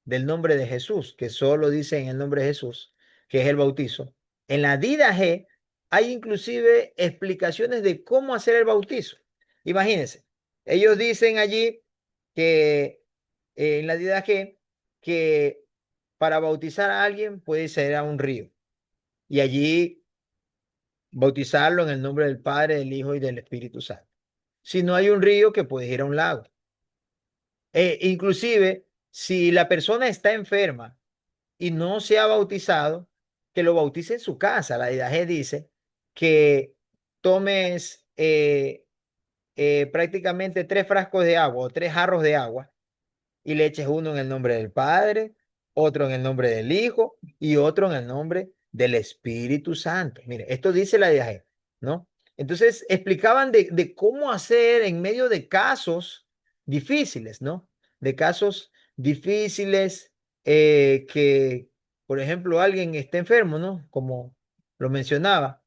del nombre de Jesús, que solo dice en el nombre de Jesús, que es el bautizo. En la Didaje hay inclusive explicaciones de cómo hacer el bautizo. Imagínense, ellos dicen allí que en la Didaje que para bautizar a alguien puede ser a un río y allí bautizarlo en el nombre del Padre, del Hijo y del Espíritu Santo. Si no hay un río, que puedes ir a un lago. Inclusive, si la persona está enferma y no se ha bautizado, que lo bautice en su casa. La Didaje dice que tomes prácticamente 3 frascos de agua o 3 jarros de agua y le eches uno en el nombre del Padre, otro en el nombre del Hijo y otro en el nombre del Espíritu Santo. Mire, esto dice la Didaje, ¿no? Entonces explicaban de cómo hacer en medio de casos difíciles, ¿no? De casos difíciles que, por ejemplo, alguien está enfermo, ¿no? Como lo mencionaba,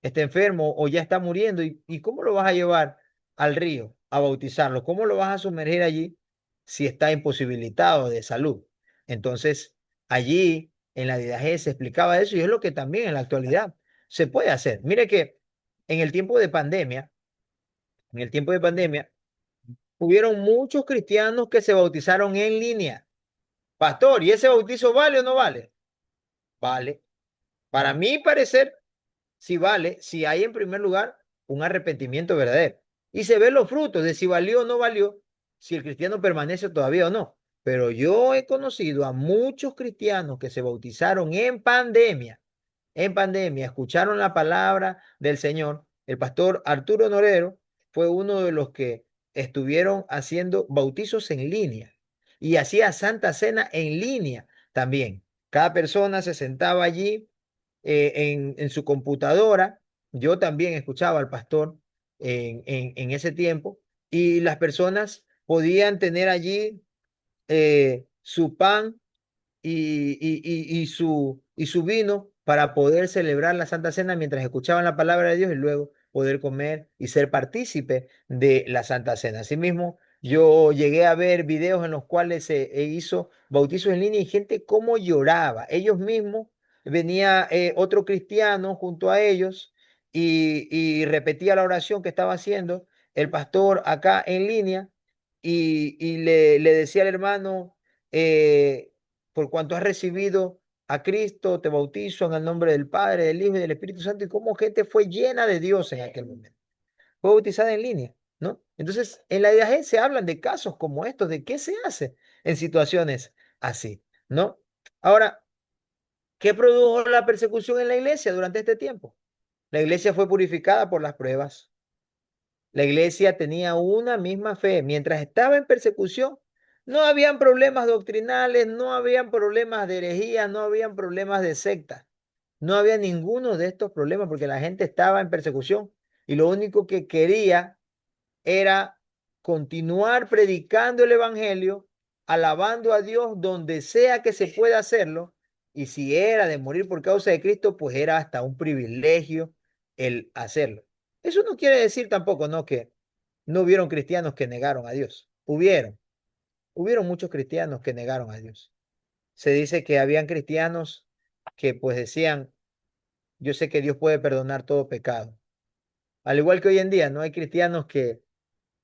está enfermo o ya está muriendo. ¿Y cómo lo vas a llevar al río a bautizarlo? ¿Cómo lo vas a sumergir allí si está imposibilitado de salud? Entonces, allí en la Didaje se explicaba eso y es lo que también en la actualidad se puede hacer. Mire que en el tiempo de pandemia, en el tiempo de pandemia, hubieron muchos cristianos que se bautizaron en línea. Pastor, ¿y ese bautizo vale o no vale? Vale. Para mí parecer, si vale, si hay en primer lugar un arrepentimiento verdadero. Y se ven los frutos de si valió o no valió, si el cristiano permanece todavía o no. Pero yo he conocido a muchos cristianos que se bautizaron en pandemia, escucharon la palabra del Señor. El pastor Arturo Norero fue uno de los que estuvieron haciendo bautizos en línea y hacía Santa Cena en línea también. Cada persona se sentaba allí en su computadora. Yo también escuchaba al pastor en ese tiempo y las personas podían tener allí su pan y su vino para poder celebrar la Santa Cena mientras escuchaban la palabra de Dios y luego poder comer y ser partícipe de la Santa Cena. Asimismo, yo llegué a ver videos en los cuales se hizo bautizos en línea y gente cómo lloraba. Ellos mismos, venía otro cristiano junto a ellos y repetía la oración que estaba haciendo el pastor acá en línea y le decía al hermano, por cuanto has recibido a Cristo, te bautizo en el nombre del Padre, del Hijo y del Espíritu Santo, y cómo gente fue llena de Dios en aquel momento. Fue bautizada en línea, ¿no? Entonces, en la IAG se hablan de casos como estos, de qué se hace en situaciones así, ¿no? Ahora, ¿qué produjo la persecución en la iglesia durante este tiempo? La iglesia fue purificada por las pruebas. La iglesia tenía una misma fe. Mientras estaba en persecución, no habían problemas doctrinales, no habían problemas de herejía, no habían problemas de secta. No había ninguno de estos problemas porque la gente estaba en persecución y lo único que quería era continuar predicando el evangelio, alabando a Dios donde sea que se pueda hacerlo. Y si era de morir por causa de Cristo, pues era hasta un privilegio el hacerlo. Eso no quiere decir tampoco, ¿no? Que no hubieron cristianos que negaron a Dios. Hubieron muchos cristianos que negaron a Dios. Se dice que habían cristianos que pues decían, yo sé que Dios puede perdonar todo pecado. Al igual que hoy en día, no hay cristianos que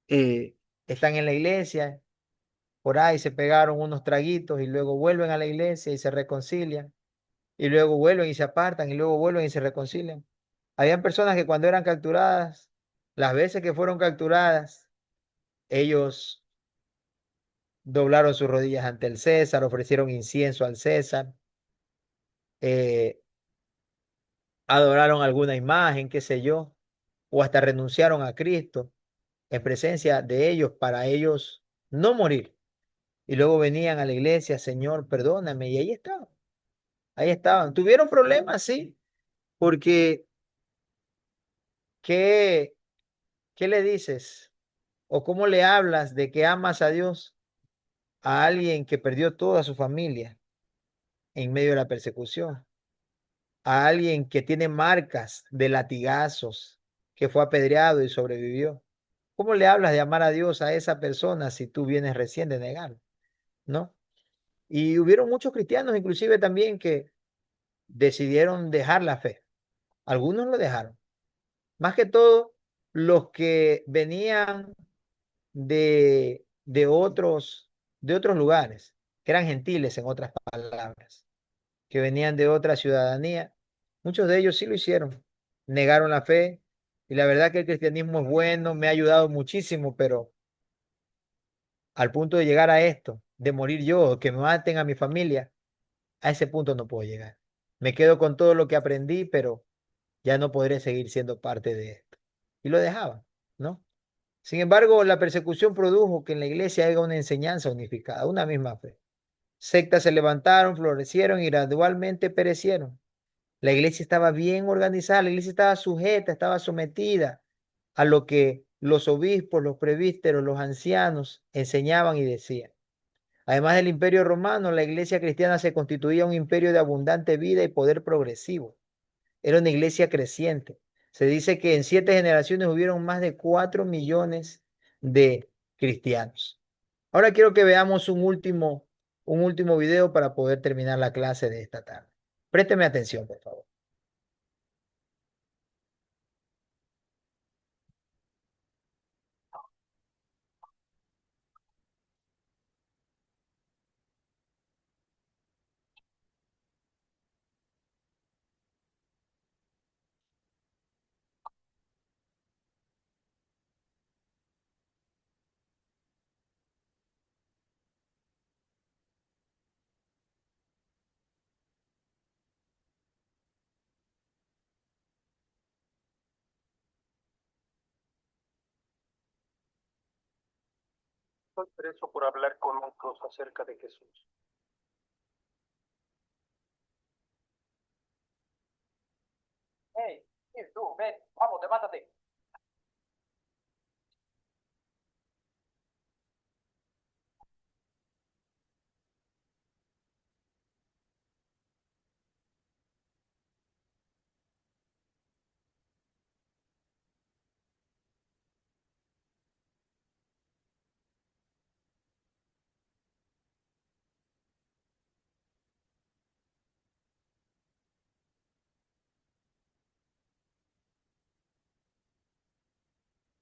eh, están en la iglesia, por ahí se pegaron unos traguitos y luego vuelven a la iglesia y se reconcilian, y luego vuelven y se apartan y luego vuelven y se reconcilian. Habían personas que cuando eran capturadas, las veces que fueron capturadas, ellos doblaron sus rodillas ante el César, ofrecieron incienso al César, eh, adoraron alguna imagen, qué sé yo, o hasta renunciaron a Cristo en presencia de ellos para ellos no morir. Y luego venían a la iglesia, Señor, perdóname, y ahí estaban, ahí estaban. Tuvieron problemas, sí, porque ¿qué, qué le dices? ¿O cómo le hablas de que amas a Dios a alguien que perdió toda su familia en medio de la persecución? A alguien que tiene marcas de latigazos, que fue apedreado y sobrevivió. ¿Cómo le hablas de amar a Dios a esa persona si tú vienes recién de negarlo? ¿No? Y hubieron muchos cristianos, inclusive también, que decidieron dejar la fe. Algunos lo dejaron. Más que todo, los que venían de otros lugares, que eran gentiles, en otras palabras, que venían de otra ciudadanía. Muchos de ellos sí lo hicieron, negaron la fe. Y la verdad que el cristianismo es bueno, me ha ayudado muchísimo, pero al punto de llegar a esto, de morir yo, que me maten a mi familia, a ese punto no puedo llegar. Me quedo con todo lo que aprendí, pero ya no podré seguir siendo parte de esto. Y lo dejaba, ¿no? Sin embargo, la persecución produjo que en la iglesia haya una enseñanza unificada, una misma fe. Sectas se levantaron, florecieron y gradualmente perecieron. La iglesia estaba bien organizada, la iglesia estaba sujeta, estaba sometida a lo que los obispos, los presbíteros, los ancianos enseñaban y decían. Además del imperio romano, la iglesia cristiana se constituía un imperio de abundante vida y poder progresivo. Era una iglesia creciente. Se dice que en 7 generaciones hubieron más de 4 millones de cristianos. Ahora quiero que veamos un último video para poder terminar la clase de esta tarde. Présteme atención, por favor. Estoy preso por hablar con otros acerca de Jesús. Hey, tú, ven, vamos, levántate.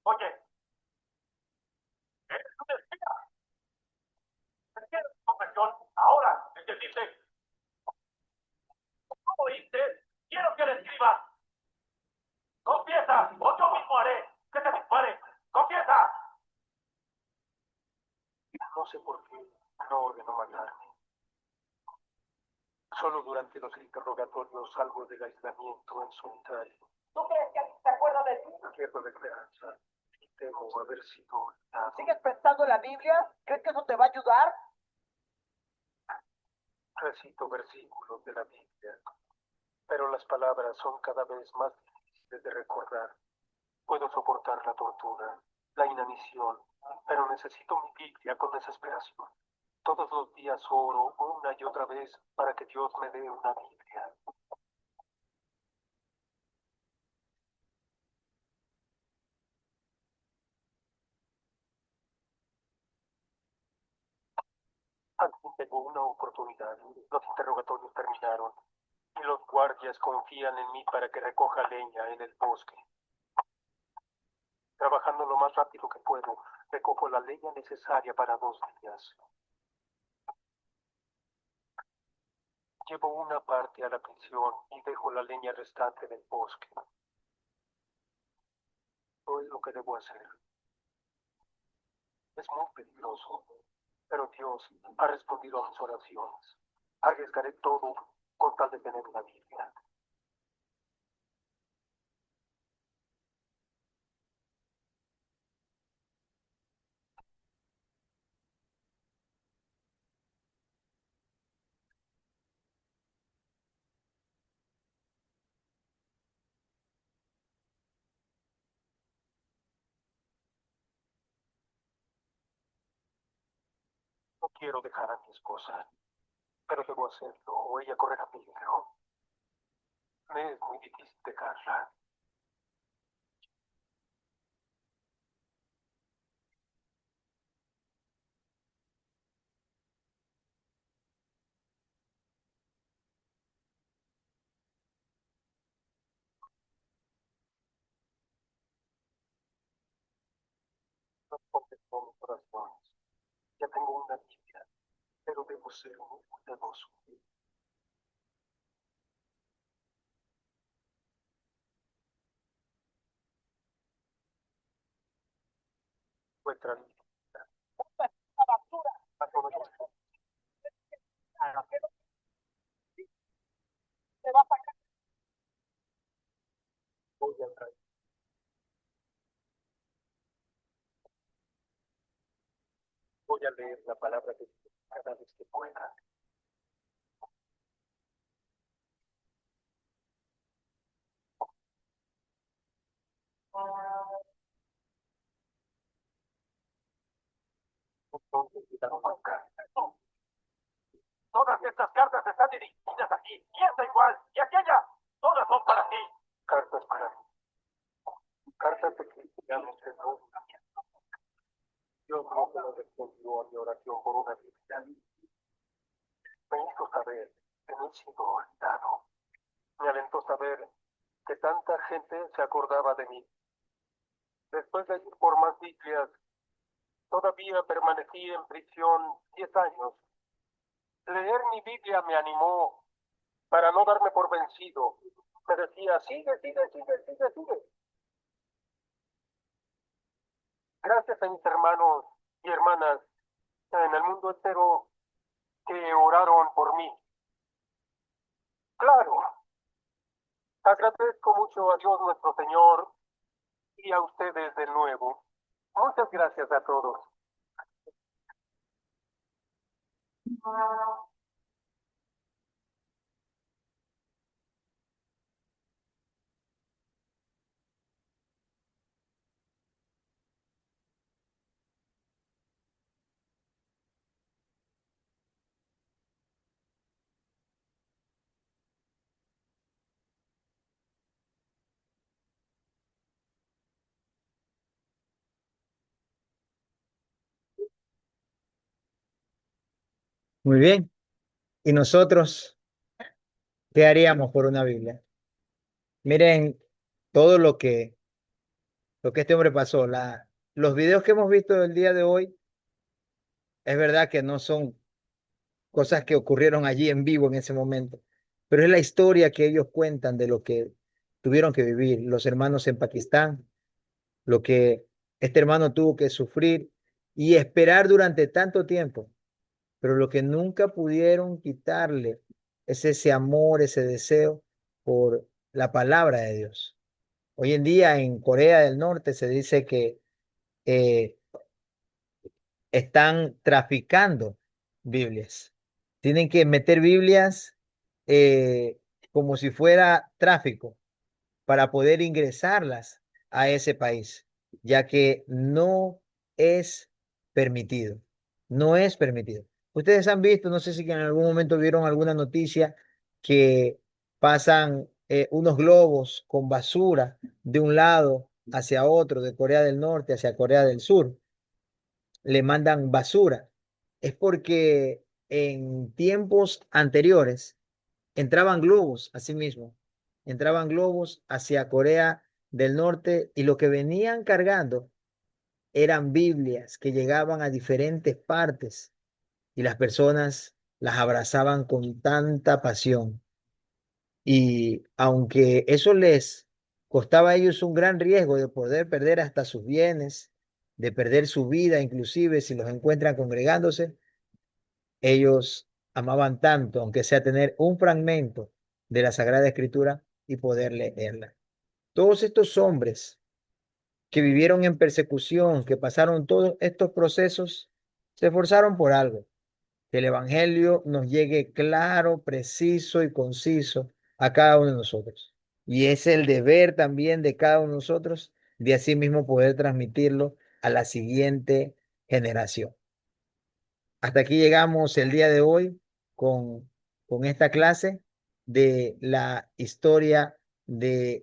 Oye, eres un espía. ¿Entiendes tu confesión? Ahora, ¿entendiste? ¿Cómo oíste? Quiero que le escribas. Confiesa, o yo mismo haré que te dispare. Confiesa. No sé por qué no ordenó matarme. Solo durante los interrogatorios salgo del aislamiento en solitario. ¿Tú crees que alguien se acuerda de ti? Pierdo la esperanza y temo haber sido olvidado. ¿Sigues pensando en la Biblia? ¿Crees que eso te va a ayudar? Recito versículos de la Biblia, pero las palabras son cada vez más difíciles de recordar. Puedo soportar la tortura, la inanición, pero necesito mi Biblia con desesperación. Todos los días oro una y otra vez para que Dios me dé una Biblia. Al fin tengo una oportunidad. Los interrogatorios terminaron y los guardias confían en mí para que recoja leña en el bosque. Trabajando lo más rápido que puedo, recojo la leña necesaria para 2 días. Llevo una parte a la prisión y dejo la leña restante en el bosque. No es lo que debo hacer. Es muy peligroso, pero Dios ha respondido a mis oraciones. Arriesgaré todo con tal de tener una Biblia. No quiero dejar a mi esposa, pero debo hacerlo o ella correrá peligro. Me es muy difícil dejarla. No contestó mis oraciones. Ya tengo una Biblia, pero debo ser muy cuidadoso. Encuentra mi Biblia. Voy a traer. Voy a leer la palabra de Dios cada vez que pueda. Entonces, cuidado con cartas. Todas estas cartas están dirigidas aquí. Y esta igual. Y aquella. Todas son para ti. Cartas para mí. Cartas de cristianos que no. Dios no se lo respondió a mi oración por una Biblia. Me hizo saber que no he sido olvidado. Me alentó saber que tanta gente se acordaba de mí. Después de ir por más Biblias, todavía permanecí en prisión 10 años. Leer mi Biblia me animó para no darme por vencido. Me decía, sigue, sigue, sigue, sigue, sigue. Gracias a mis hermanos y hermanas en el mundo entero que oraron por mí. Claro, agradezco mucho a Dios nuestro Señor y a ustedes de nuevo. Muchas gracias a todos. Muy bien. ¿Y nosotros qué haríamos por una Biblia? Miren todo lo que este hombre pasó. Los videos que hemos visto el día de hoy, es verdad que no son cosas que ocurrieron allí en vivo en ese momento, pero es la historia que ellos cuentan de lo que tuvieron que vivir los hermanos en Pakistán, lo que este hermano tuvo que sufrir y esperar durante tanto tiempo, pero lo que nunca pudieron quitarle es ese amor, ese deseo por la palabra de Dios. Hoy en día en Corea del Norte se dice que eh, están traficando Biblias. Tienen que meter Biblias eh, como si fuera tráfico para poder ingresarlas a ese país, ya que no es permitido, no es permitido. Ustedes han visto, no sé si que en algún momento vieron alguna noticia que pasan unos globos con basura de un lado hacia otro, de Corea del Norte hacia Corea del Sur, le mandan basura. Es porque en tiempos anteriores entraban globos, así mismo, entraban globos hacia Corea del Norte y lo que venían cargando eran Biblias que llegaban a diferentes partes y las personas las abrazaban con tanta pasión. Y aunque eso les costaba a ellos un gran riesgo de poder perder hasta sus bienes, de perder su vida, inclusive si los encuentran congregándose, ellos amaban tanto, aunque sea tener un fragmento de la Sagrada Escritura y poder leerla. Todos estos hombres que vivieron en persecución, que pasaron todos estos procesos, se esforzaron por algo, que el Evangelio nos llegue claro, preciso y conciso a cada uno de nosotros. Y es el deber también de cada uno de nosotros de así mismo poder transmitirlo a la siguiente generación. Hasta aquí llegamos el día de hoy con, con esta clase de la historia de